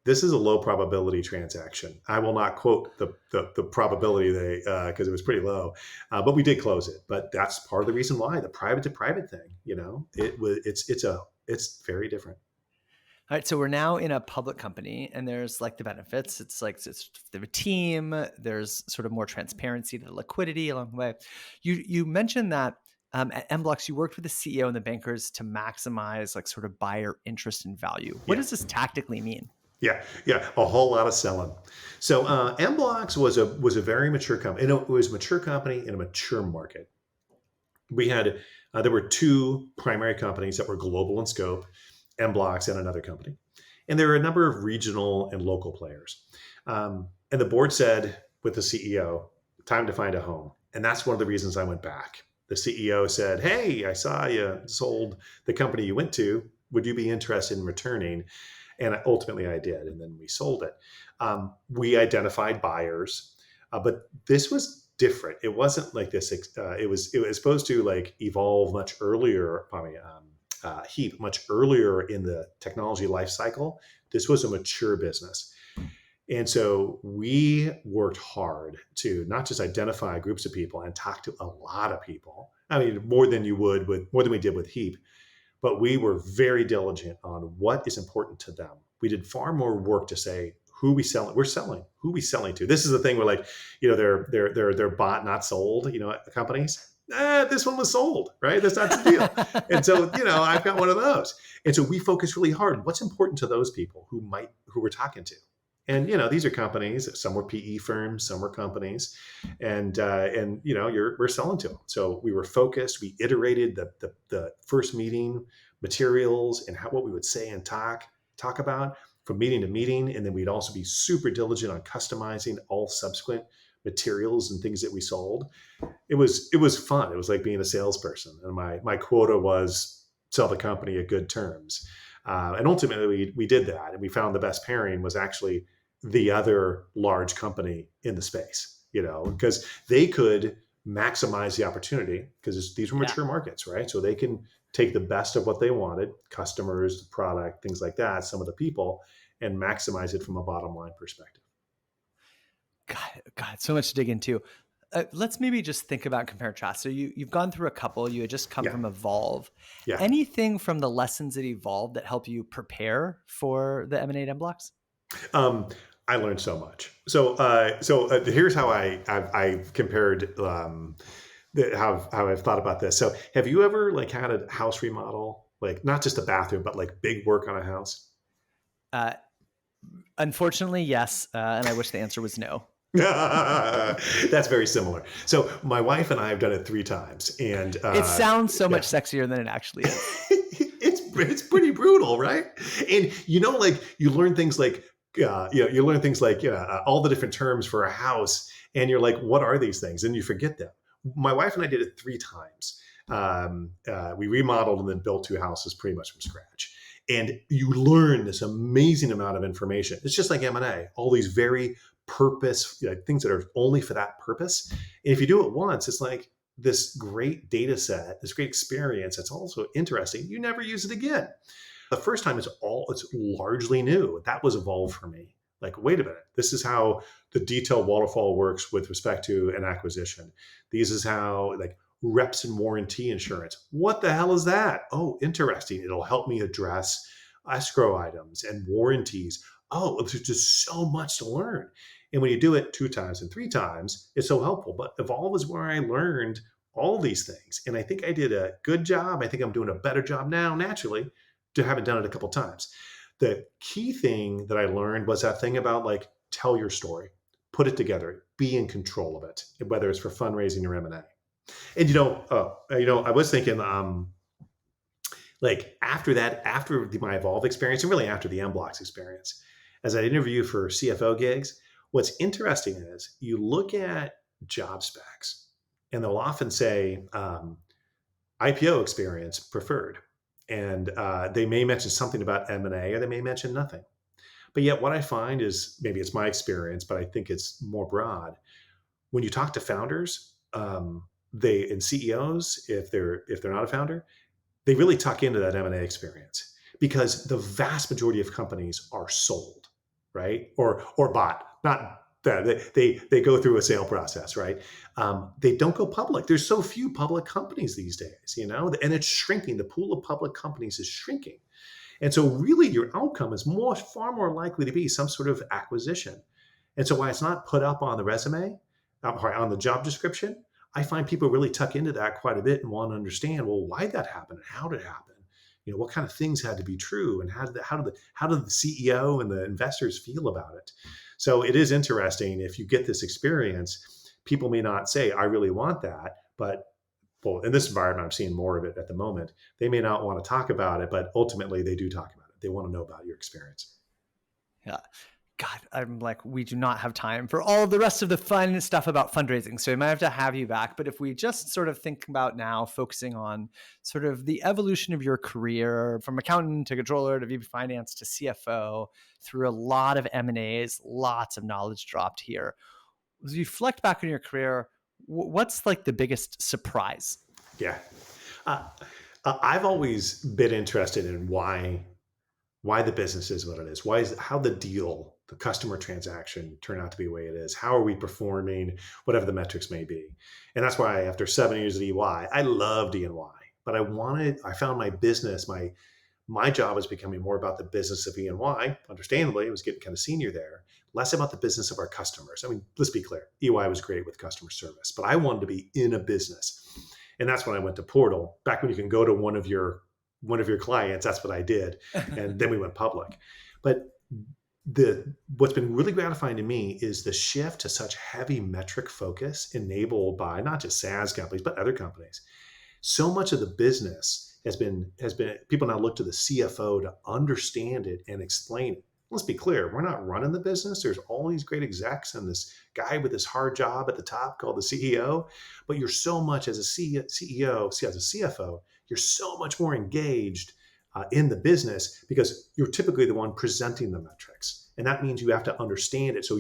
this is a low probability transaction. I will not quote the probability because it was pretty low, but we did close it. But that's part of the reason why the private to private thing, it's very different. All right, so we're now in a public company, and there's like the benefits. It's like it's a team. There's sort of more transparency to the liquidity along the way. You mentioned that at M-Blocks, you worked with the CEO and the bankers to maximize like sort of buyer interest and value. What does this tactically mean? Yeah, a whole lot of selling. So M-Blocks was a very mature company. And it was a mature company in a mature market. We had there were two primary companies that were global in scope, M-Blocks and another company, and there were a number of regional and local players. And the board said with the CEO, "Time to find a home." And that's one of the reasons I went back. The CEO said, "Hey, I saw you sold the company you went to. Would you be interested in returning?" And ultimately I did. And then we sold it. We identified buyers, but this was different. It wasn't like this. It was supposed to like evolve much earlier, probably Heap much earlier in the technology life cycle. This was a mature business. And so we worked hard to not just identify groups of people and talk to a lot of people. I mean, more than we did with Heap. But we were very diligent on what is important to them. We did far more work to say who we selling. We're selling. Who we selling to? This is the thing where they're bought, not sold. Companies. this one was sold, right? That's not the deal. And so, I've got one of those. And so we focus really hard. What's important to those people who we're talking to? And, these are companies, some were PE firms, some were companies, and we're selling to them. So we were focused. We iterated the first meeting materials and what we would say and talk about from meeting to meeting. And then we'd also be super diligent on customizing all subsequent materials and things that we sold. It was fun. It was like being a salesperson. And my quota was sell the company at good terms. And ultimately we did that. And we found the best pairing was actually the other large company in the space, because they could maximize the opportunity because these were mature markets, right? So they can take the best of what they wanted, customers, the product, things like that, some of the people, and maximize it from a bottom line perspective. God, so much to dig into. Let's maybe just think about compare and contrast. So you've gone through a couple. You had just come from Evolve. Yeah. Anything from the lessons at Evolve that help you prepare for the M&A blocks? I learned so much. So here's how I've compared how I've thought about this. So have you ever had a house remodel, not just a bathroom, but big work on a house? Unfortunately, yes. And I wish the answer was no. That's very similar. So my wife and I have done it 3 times, and it sounds so much sexier than it actually is. It's pretty brutal, right? And you learn things all the different terms for a house, and you're like, what are these things? And you forget them. My wife and I did it 3 times. We remodeled and then built 2 houses pretty much from scratch. And you learn this amazing amount of information. It's just like M&A, all these very purpose, things that are only for that purpose. And if you do it once, it's like this great data set, this great experience. It's also interesting. You never use it again. The first time it's largely new. That was Evolve for me. Wait a minute, this is how the detailed waterfall works with respect to an acquisition. This is how reps and warranty insurance. What the hell is that? Oh, interesting. It'll help me address escrow items and warranties. Oh, there's just so much to learn. And when you do it 2 times and 3 times, it's so helpful. But Evolve is where I learned all these things. And I think I did a good job. I think I'm doing a better job now, naturally, to having done it a couple of times. The key thing that I learned was that thing about tell your story, put it together, be in control of it, whether it's for fundraising or M&A. And I was thinking, after my Evolve experience, and really after the M-Blocks experience, as I interview for CFO gigs, what's interesting is you look at job specs, and they'll often say IPO experience preferred, and they may mention something about M&A, or they may mention nothing. But yet, what I find is, maybe it's my experience, but I think it's more broad. When you talk to founders, and CEOs, if they're not a founder, they really tuck into that M&A experience, because the vast majority of companies are sold, right? Or bought. Not that they go through a sale process, right? They don't go public. There's so few public companies these days, and it's shrinking. The pool of public companies is shrinking. And so really your outcome is far more likely to be some sort of acquisition. And so why it's not put up on the resume, on the job description, I find people really tuck into that quite a bit and want to understand, well, why did that happen and how did it happen? What kind of things had to be true, and how did the CEO and the investors feel about it? So it is interesting. If you get this experience, people may not say, I really want that, but in this environment, I'm seeing more of it at the moment. They may not want to talk about it, but ultimately they do talk about it. They want to know about your experience. Yeah. God, I'm we do not have time for all the rest of the fun stuff about fundraising. So we might have you back. But if we just sort of think about now focusing on sort of the evolution of your career from accountant to controller to VP finance to CFO through a lot of M&As, lots of knowledge dropped here. As you reflect back on your career, what's the biggest surprise? Yeah. I've always been interested in why the business is what it is. How the customer transaction turned out to be the way it is. How are we performing, whatever the metrics may be. And that's why after 7 years at EY, I loved E&Y, but I found my business, my job was becoming more about the business of E&Y. Understandably, I was getting kind of senior there, less about the business of our customers. I mean, let's be clear. EY was great with customer service, but I wanted to be in a business. And that's when I went to Portal. Back when you can go to one of your clients, that's what I did. And then we went public. But what's been really gratifying to me is the shift to such heavy metric focus enabled by not just SaaS companies, but other companies. So much of the business has been people now look to the CFO to understand it and explain it. Let's be clear, we're not running the business. There's all these great execs and this guy with this hard job at the top called the CEO. But you're so much as a CEO, as a CFO, you're so much more engaged in the business because you're typically the one presenting the metrics. And that means you have to understand it. So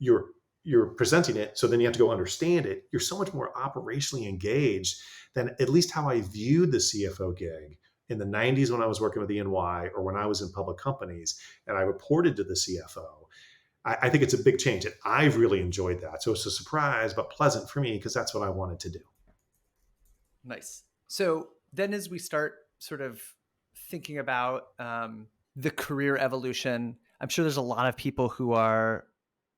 you're presenting it. So then you have to go understand it. You're so much more operationally engaged than at least how I viewed the CFO gig in the 90s when I was working with EY or when I was in public companies and I reported to the CFO. I think it's a big change and I've really enjoyed that. So it's a surprise, but pleasant for me because that's what I wanted to do. Nice. So then as we start sort of thinking about the career evolution, I'm sure there's a lot of people who are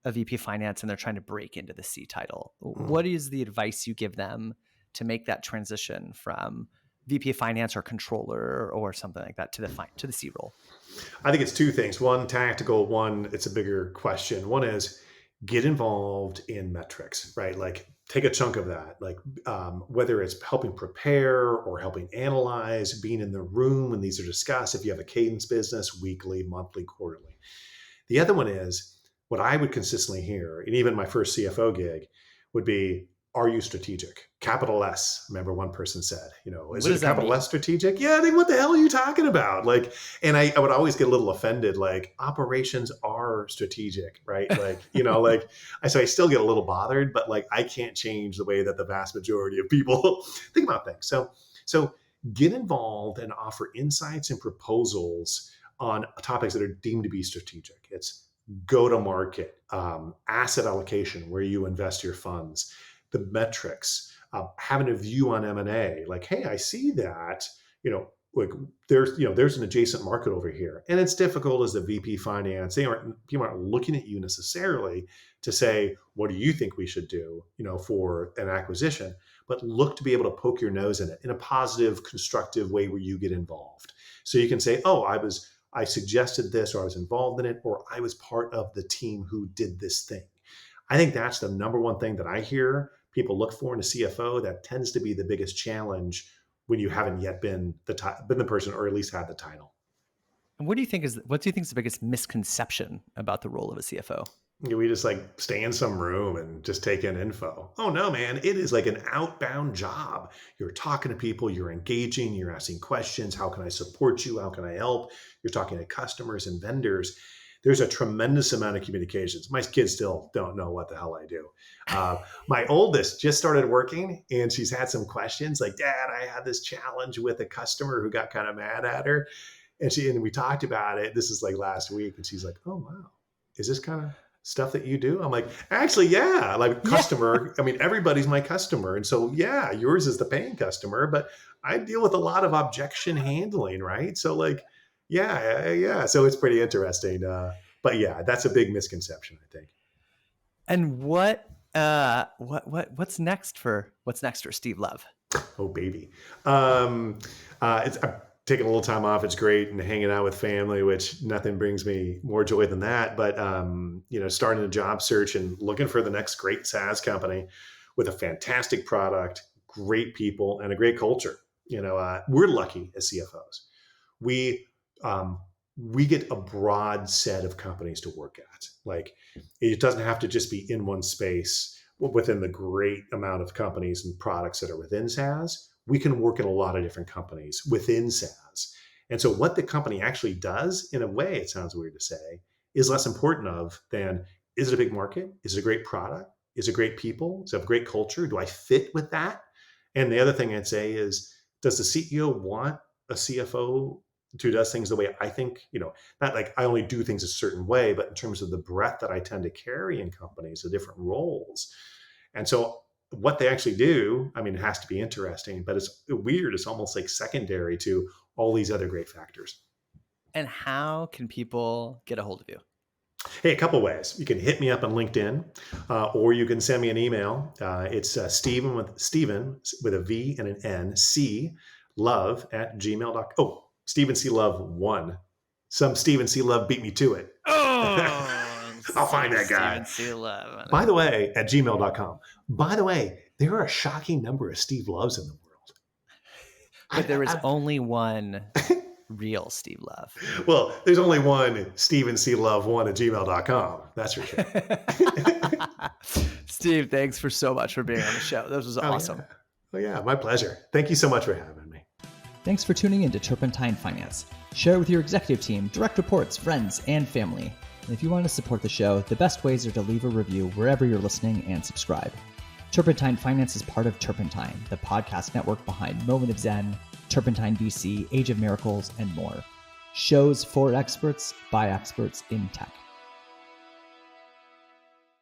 a VP of finance and they're trying to break into the C title. What is the advice you give them to make that transition from VP of finance or controller or something like that to the C role? I think it's two things. One, tactical. One, it's a bigger question. One is get involved in metrics, right? Like take a chunk of that, like whether it's helping prepare or helping analyze, being in the room when these are discussed, if you have a cadence business, weekly, monthly, quarterly. The other one is what I would consistently hear, and even my first CFO gig would be, are you strategic? Capital S. Remember one person said, is it a capital S strategic? Yeah, what the hell are you talking about? Like, and I would always get a little offended, like operations are strategic, right? Like, so I still get a little bothered, but like, I can't change the way that the vast majority of people think about things. So get involved and offer insights and proposals on topics that are deemed to be strategic. It's go to market, asset allocation, where you invest your funds, the metrics, having a view on M&A, like, hey, I see that, like there's an adjacent market over here. And it's difficult as the VP finance. People aren't looking at you necessarily to say, what do you think we should do, for an acquisition, but look to be able to poke your nose in it in a positive, constructive way where you get involved. So you can say, oh, I suggested this, or I was involved in it, or I was part of the team who did this thing. I think that's the number one thing that I hear people look for in a CFO. That tends to be the biggest challenge when you haven't yet been the person, or at least had the title. And what do you think is the biggest misconception about the role of a CFO? We just like stay in some room and just take in info. Oh no, man, it is like an outbound job. You're talking to people, you're engaging, you're asking questions. How can I support you? How can I help? You're talking to customers and vendors. There's a tremendous amount of communications. My kids still don't know what the hell I do. My oldest just started working and she's had some questions like, Dad, I had this challenge with a customer who got kind of mad at her. And we talked about it. This is like last week. And she's like, oh, wow. Is this kind of stuff that you do? I'm like, actually, yeah, like customer. I mean, everybody's my customer. And so, yeah, yours is the paying customer, but I deal with a lot of objection handling, right? So like, yeah. So it's pretty interesting. But yeah, that's a big misconception, I think. And what's next for Steve Love? Oh, baby. I'm taking a little time off. It's great, and hanging out with family, which nothing brings me more joy than that. But, starting a job search and looking for the next great SaaS company with a fantastic product, great people, and a great culture. We're lucky as CFOs. We get a broad set of companies to work at. Like, it doesn't have to just be in one space within the great amount of companies and products that are within SaaS. We can work in a lot of different companies within SaaS. And so what the company actually does, in a way, it sounds weird to say, is less important than, is it a big market? Is it a great product? Is it great people? Does it have a great culture? Do I fit with that? And the other thing I'd say is, does the CEO want a CFO who does things the way I think, not like I only do things a certain way, but in terms of the breadth that I tend to carry in companies, the different roles. And so what they actually do, it has to be interesting, but it's weird. It's almost like secondary to all these other great factors. And how can people get a hold of you? Hey, a couple ways. You can hit me up on LinkedIn, or you can send me an email. It's Stephen with a V and an N, C, love at gmail.com. Oh, Stephen C. Love 1. Some Stephen C. Love beat me to it. Oh, I'll find that guy. Stephen C. Love. By the way, at gmail.com. By the way, there are a shocking number of Steve Loves in the world. But there is only one real Steve Love. Well, there's only one Stephen C. Love 1 at gmail.com. That's for sure. Steve, thanks for so much for being on the show. This was awesome. Yeah, my pleasure. Thank you so much for having me. Thanks for tuning in to Turpentine Finance. Share it with your executive team, direct reports, friends, and family. And if you want to support the show, the best ways are to leave a review wherever you're listening and subscribe. Turpentine Finance is part of Turpentine, the podcast network behind Moment of Zen, Turpentine VC, Age of Miracles, and more. Shows for experts by experts in tech.